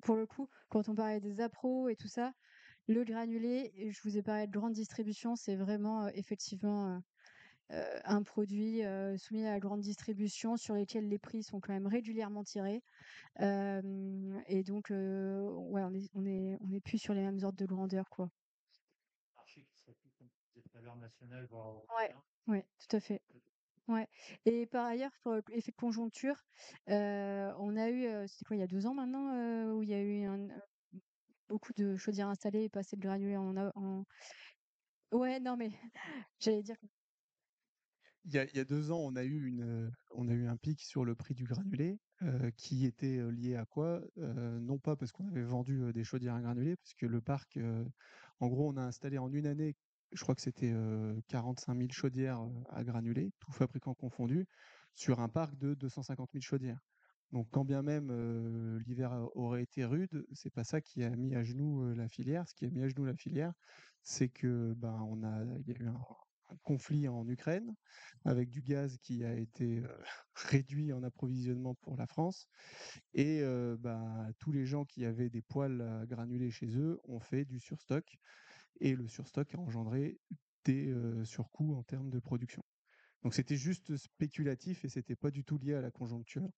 pour le coup, quand on parlait des appros et tout ça, le granulé, et je vous ai parlé de grande distribution, c'est vraiment, effectivement, un produit, soumis à la grande distribution sur lesquels les prix sont quand même régulièrement tirés. Et donc ouais, on est plus sur les mêmes ordres de grandeur, quoi. Marché qui serait plus, comme tu disais tout à l'heure, national, voire Ouais, européen. ouais, tout à fait. Ouais et par ailleurs, pour effet de conjoncture, on a eu, c'était quoi, il y a 2 ans maintenant, où il y a eu beaucoup de chaudières installées et passer de granulés en ouais, non, mais j'allais dire Il y a 2 ans, on a eu un pic sur le prix du granulé, qui était, lié à quoi? Non pas parce qu'on avait vendu, des chaudières à granulés, parce que le parc, en gros, on a installé en une année, je crois que c'était, 45 000 chaudières, à granulés, tous fabricants confondus, sur un parc de 250 000 chaudières. Donc, quand bien même l'hiver aurait été rude, c'est pas ça qui a mis à genoux la filière. Ce qui a mis à genoux la filière, c'est que il y a eu un conflit en Ukraine avec du gaz qui a été réduit en approvisionnement pour la France. Et tous les gens qui avaient des poêles à granulés chez eux ont fait du surstock. Et le surstock a engendré des surcoûts en termes de production. Donc c'était juste spéculatif et c'était pas du tout lié à la conjoncture.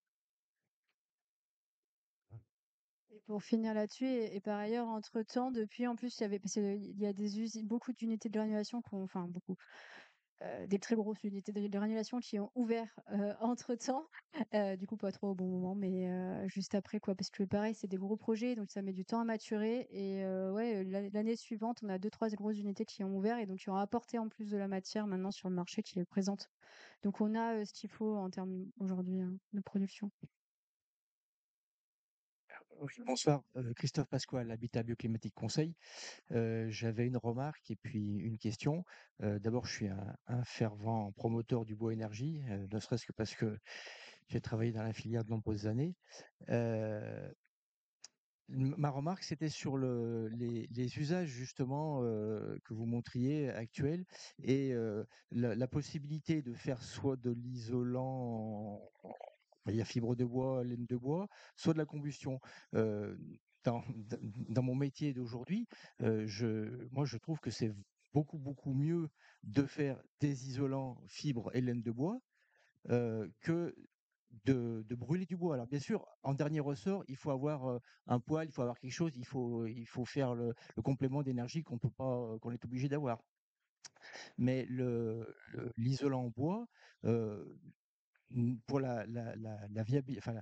Et pour finir là-dessus, et par ailleurs, entre-temps, depuis, en plus, parce qu'il y a des usines, beaucoup d'unités de granulation, enfin beaucoup, des très grosses unités de granulation qui ont ouvert entre-temps. Du coup, pas trop au bon moment, mais juste après, quoi. Parce que pareil, c'est des gros projets, donc ça met du temps à maturer. Et ouais, l'année suivante, on a 2-3 grosses unités qui ont ouvert et donc qui ont apporté en plus de la matière maintenant sur le marché qui est présente. Donc on a ce qu'il faut en termes aujourd'hui de production. Oui, bonsoir, Christophe Pasquale, Habitat Bioclimatique Conseil. J'avais une remarque et puis une question. D'abord, je suis un fervent promoteur du bois énergie, ne serait-ce que parce que j'ai travaillé dans la filière de nombreuses années. Ma remarque, c'était sur les usages justement que vous montriez actuels et la possibilité de faire soit de l'isolant, il y a fibre de bois, laine de bois, soit de la combustion. Euh, dans mon métier d'aujourd'hui, moi je trouve que c'est beaucoup mieux de faire des isolants fibres et laine de bois que de brûler du bois. Alors bien sûr, en dernier ressort, il faut avoir un poêle, il faut avoir quelque chose, il faut faire le complément d'énergie qu'on peut pas, qu'on est obligé d'avoir. Mais l'isolant en bois, pour enfin,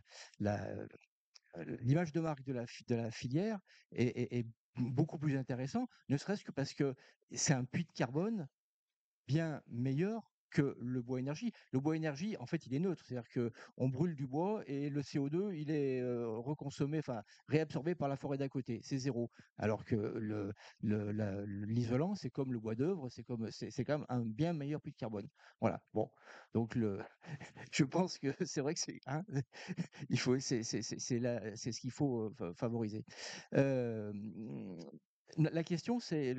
l'image de marque de la filière est beaucoup plus intéressant, ne serait-ce que parce que c'est un puits de carbone bien meilleur que le bois énergie. Le bois énergie, en fait, il est neutre, c'est-à-dire que on brûle du bois et le CO2, il est reconsommé, enfin réabsorbé par la forêt d'à côté, c'est zéro. Alors que l'isolant, c'est comme le bois d'œuvre, c'est quand même un bien meilleur puits de carbone. Voilà. Bon, donc je pense que c'est vrai que c'est, hein, il faut, c'est ce qu'il faut favoriser. La question, c'est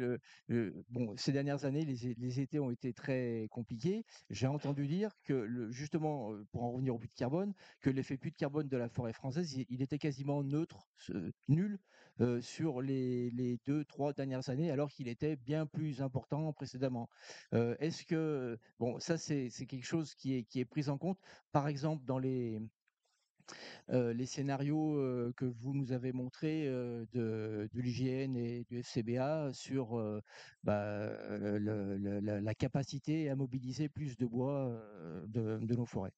bon, ces dernières années, les étés ont été très compliqués. J'ai entendu dire que justement, pour en revenir au puits de carbone, que l'effet puits de carbone de la forêt française, il était quasiment neutre, nul, sur les 2, 3 dernières années, alors qu'il était bien plus important précédemment. Est-ce que, bon, ça c'est quelque chose qui est pris en compte, par exemple dans les scénarios que vous nous avez montrés de l'IGN et du FCBA sur la capacité à mobiliser plus de bois de nos forêts.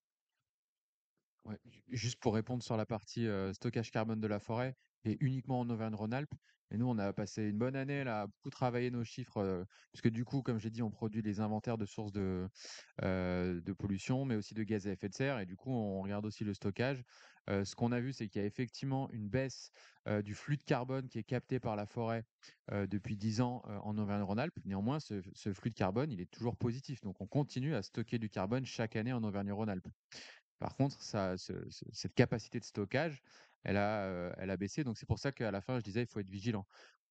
Ouais, juste pour répondre sur la partie stockage carbone de la forêt, et uniquement en Auvergne-Rhône-Alpes. Et nous, on a passé une bonne année là, à beaucoup travailler nos chiffres, puisque du coup, comme j'ai dit, on produit les inventaires de sources de pollution, mais aussi de gaz à effet de serre. Et du coup, on regarde aussi le stockage. Ce qu'on a vu, c'est qu'il y a effectivement une baisse du flux de carbone qui est capté par la forêt depuis 10 ans en Auvergne-Rhône-Alpes. Néanmoins, ce flux de carbone, il est toujours positif. Donc, on continue à stocker du carbone chaque année en Auvergne-Rhône-Alpes. Par contre, cette capacité de stockage, elle a baissé. Donc, c'est pour ça qu'à la fin, je disais, il faut être vigilant.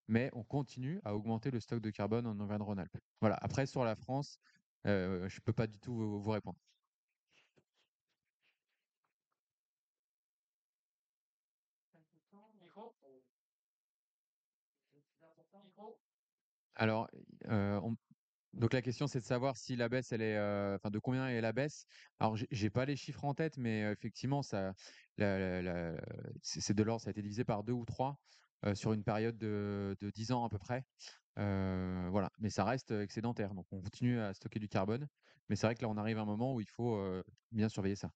Mais on continue à augmenter le stock de carbone en Auvergne-Rhône-Alpes. Voilà. Après, sur la France, je ne peux pas du tout vous répondre. Alors, donc la question, c'est de savoir si la baisse, elle est, enfin, de combien est la baisse. Alors, j'ai pas les chiffres en tête, mais effectivement, c'est de l'ordre, ça a été divisé par 2 ou 3 sur une période de 10 ans à peu près. Voilà, mais ça reste excédentaire. Donc, on continue à stocker du carbone, mais c'est vrai que là, on arrive à un moment où il faut bien surveiller ça.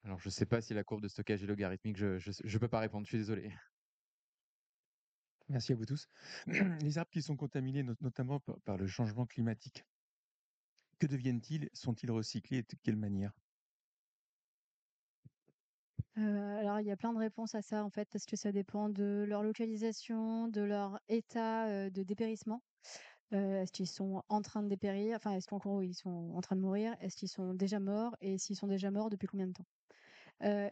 Alors, je sais pas si la courbe de stockage est logarithmique, je peux pas répondre, je suis désolé. Merci à vous tous. Les arbres qui sont contaminés, notamment par le changement climatique, que deviennent-ils? Sont-ils recyclés et de quelle manière? Alors, il y a plein de réponses à ça, en fait, parce que ça dépend de leur localisation, de leur état de dépérissement. Est-ce qu'ils sont en train de dépérir? Enfin, est-ce qu'en gros, ils sont en train de mourir? Est-ce qu'ils sont déjà morts? Et s'ils sont déjà morts, depuis combien de temps?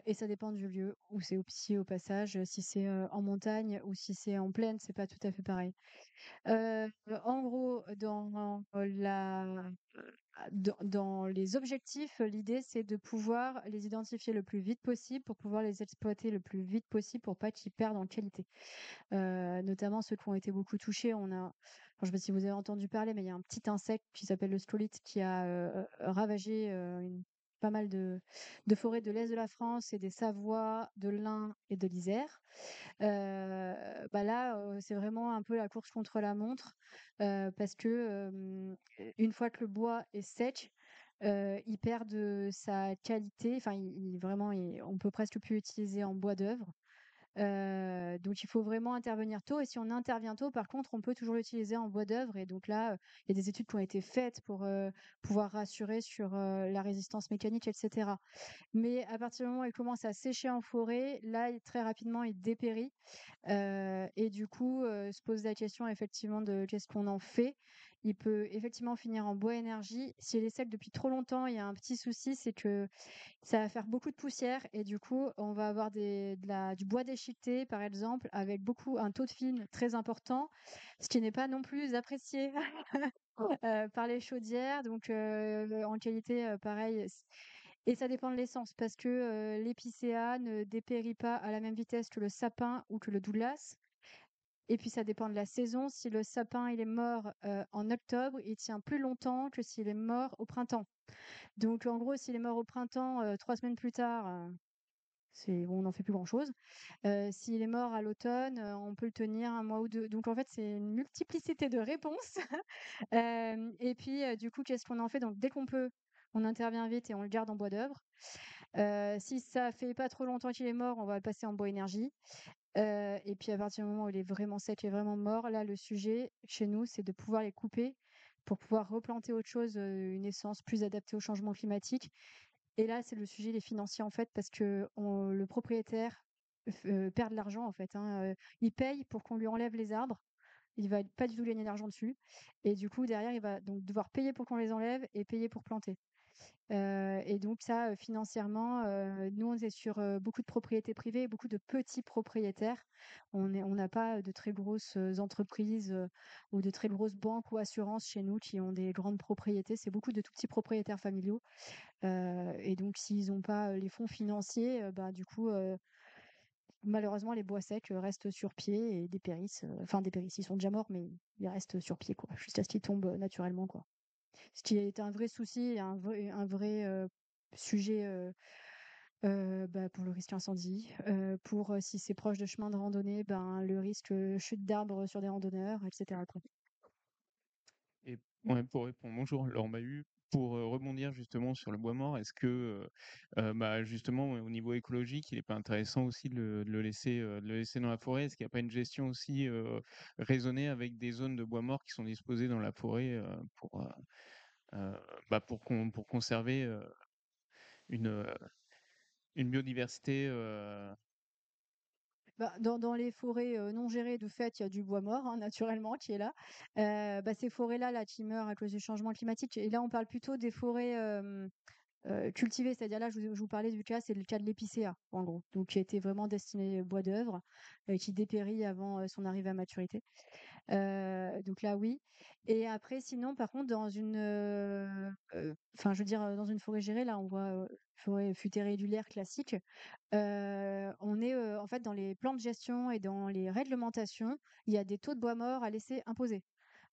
Et ça dépend du lieu où c'est aussi au passage, si c'est, en montagne ou si c'est en plaine, c'est pas tout à fait pareil. En gros, dans les objectifs, l'idée, c'est de pouvoir les identifier le plus vite possible pour pouvoir les exploiter le plus vite possible pour pas qu'ils perdent en qualité. Notamment ceux qui ont été beaucoup touchés. Je sais pas si vous avez entendu parler, mais il y a un petit insecte qui s'appelle le scolite qui a ravagé pas mal de forêts de l'Est de la France et des Savoies, de l'Ain et de l'Isère. Bah là, c'est vraiment un peu la course contre la montre, parce que, une fois que le bois est sec, il perd de sa qualité. Enfin, on peut presque plus utiliser en bois d'œuvre. Donc il faut vraiment intervenir tôt et si on intervient tôt, par contre, on peut toujours l'utiliser en bois d'œuvre et donc là, il y a des études qui ont été faites pour, pouvoir rassurer sur, la résistance mécanique et cetera. Mais à partir du moment où il commence à sécher en forêt, là, très rapidement, il dépérit. Et du coup, se pose la question effectivement de qu'est-ce qu'on en fait? Il peut effectivement finir en bois énergie. S'il est sec depuis trop longtemps, il y a un petit souci, c'est que ça va faire beaucoup de poussière et du coup, on va avoir du bois déchiqueté, par exemple, avec un taux de fine très important, ce qui n'est pas non plus apprécié par les chaudières. Donc, en qualité, pareil, et ça dépend de l'essence parce que l'épicéa ne dépérit pas à la même vitesse que le sapin ou que le douglas. Et puis ça dépend de la saison. Si le sapin il est mort en octobre, il tient plus longtemps que s'il est mort au printemps. Donc en gros, s'il est mort au printemps, 3 semaines plus tard, on n'en fait plus grand-chose. S'il est mort à l'automne, on peut le tenir 1 mois ou 2. Donc en fait, c'est une multiplicité de réponses. Et puis, du coup, qu'est-ce qu'on en fait? Donc dès qu'on peut, on intervient vite et on le garde en bois d'œuvre. Si ça fait pas trop longtemps qu'il est mort, on va le passer en bois énergie. Et puis à partir du moment où il est vraiment sec et vraiment mort, là, le sujet chez nous, c'est de pouvoir les couper pour pouvoir replanter autre chose, une essence plus adaptée au changement climatique. Et là, c'est le sujet des financiers en fait, parce que le propriétaire perd de l'argent en fait, hein. Il paye pour qu'on lui enlève les arbres. Il va pas du tout gagner d'argent dessus. Et du coup, derrière, il va donc devoir payer pour qu'on les enlève et payer pour planter. Et donc ça, financièrement, nous, on est sur, beaucoup de propriétés privées et beaucoup de petits propriétaires. On n'a pas de très grosses, entreprises, ou de très grosses banques ou assurances chez nous qui ont des grandes propriétés. C'est beaucoup de tout petits propriétaires familiaux. Et donc s'ils ont pas, les fonds financiers, bah, du coup, malheureusement, les bois secs, restent sur pied et dépérissent, enfin dépérissent, ils sont déjà morts, mais ils restent sur pied, quoi, jusqu'à ce qu'ils tombent, naturellement, quoi. Ce qui est un vrai souci et un vrai, sujet, bah, pour le risque incendie, pour, si c'est proche de chemins de randonnée, ben, le risque, chute d'arbres sur des randonneurs et cetera, quoi. Et ouais, pour répondre, bonjour, Laurent Bahut. Pour rebondir justement sur le bois mort, est-ce que bah, justement au niveau écologique, il n'est pas intéressant aussi de le laisser dans la forêt? Est-ce qu'il n'y a pas une gestion aussi raisonnée avec des zones de bois mort qui sont disposées dans la forêt bah, pour conserver une, euh, une biodiversité Bah, dans les forêts, non gérées, de fait, il y a du bois mort, hein, naturellement, qui est là. Bah, ces forêts-là, là, qui meurent à cause du changement climatique et là, on parle plutôt des forêts, cultivées. C'est-à-dire là, je vous parlais du cas, c'est le cas de l'épicéa, en gros, donc qui était vraiment destiné bois d'œuvre, qui dépérit avant, son arrivée à maturité. Donc là, oui. Et après, sinon, par contre, enfin, je veux dire, dans une forêt gérée, là, on voit, forêt futée régulière classique. On est, en fait, dans les plans de gestion et dans les réglementations, il y a des taux de bois mort à laisser imposer.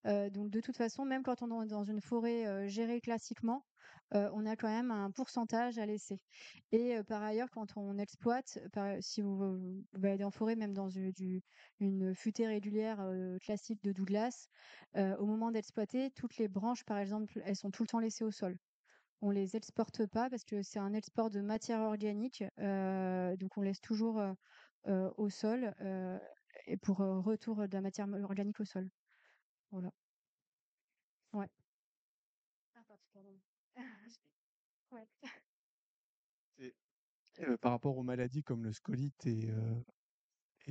Donc de toute façon, même quand on est dans une forêt, gérée classiquement, on a quand même un pourcentage à laisser. Et par ailleurs, quand on exploite, si vous baladez en forêt, même dans une futaie régulière, classique de Douglas, au moment d'exploiter, toutes les branches, par exemple, elles sont tout le temps laissées au sol. On les exporte pas parce que c'est un export de matière organique, donc on laisse toujours, au sol, et pour, retour de la matière organique au sol. Voilà. Ouais. Ah pardon. Ouais. Et par rapport aux maladies comme le scolite et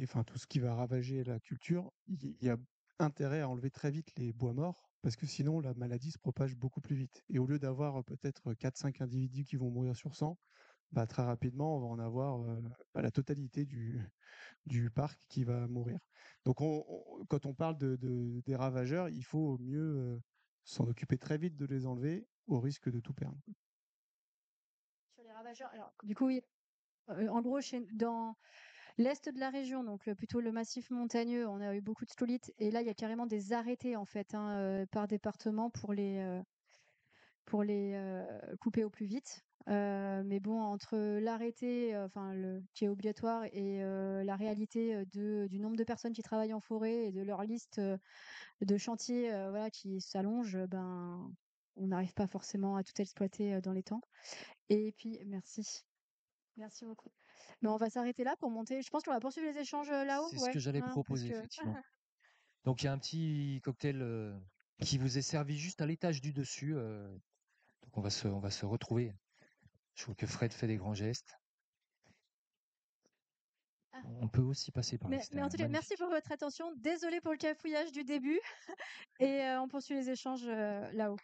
enfin tout ce qui va ravager la culture, il y a intérêt à enlever très vite les bois morts, parce que sinon la maladie se propage beaucoup plus vite. Et au lieu d'avoir peut-être 4-5 individus qui vont mourir sur 100, bah, très rapidement, on va en avoir la totalité du parc qui va mourir. Donc quand on parle des ravageurs, il faut mieux s'en occuper très vite de les enlever au risque de tout perdre. Sur les ravageurs, alors du coup, oui, en gros, dans l'est de la région, donc plutôt le massif montagneux, on a eu beaucoup de stolite. Et là, il y a carrément des arrêtés en fait par département pour les couper au plus vite. Mais bon, entre l'arrêté, qui est obligatoire, et la réalité du nombre de personnes qui travaillent en forêt et de leur liste de chantiers voilà, qui s'allonge, ben, on n'arrive pas forcément à tout exploiter dans les temps. Et puis, merci. Merci beaucoup. Mais on va s'arrêter là pour monter. Je pense qu'on va poursuivre les échanges là-haut. C'est ce que j'allais proposer, effectivement. Donc, il y a un petit cocktail qui vous est servi juste à l'étage du dessus. Donc, on va se retrouver. Je trouve que Fred fait des grands gestes. On peut aussi passer par Mais en l'extérieur. tout cas, merci pour votre attention. Désolée pour le cafouillage du début. Et on poursuit les échanges là-haut.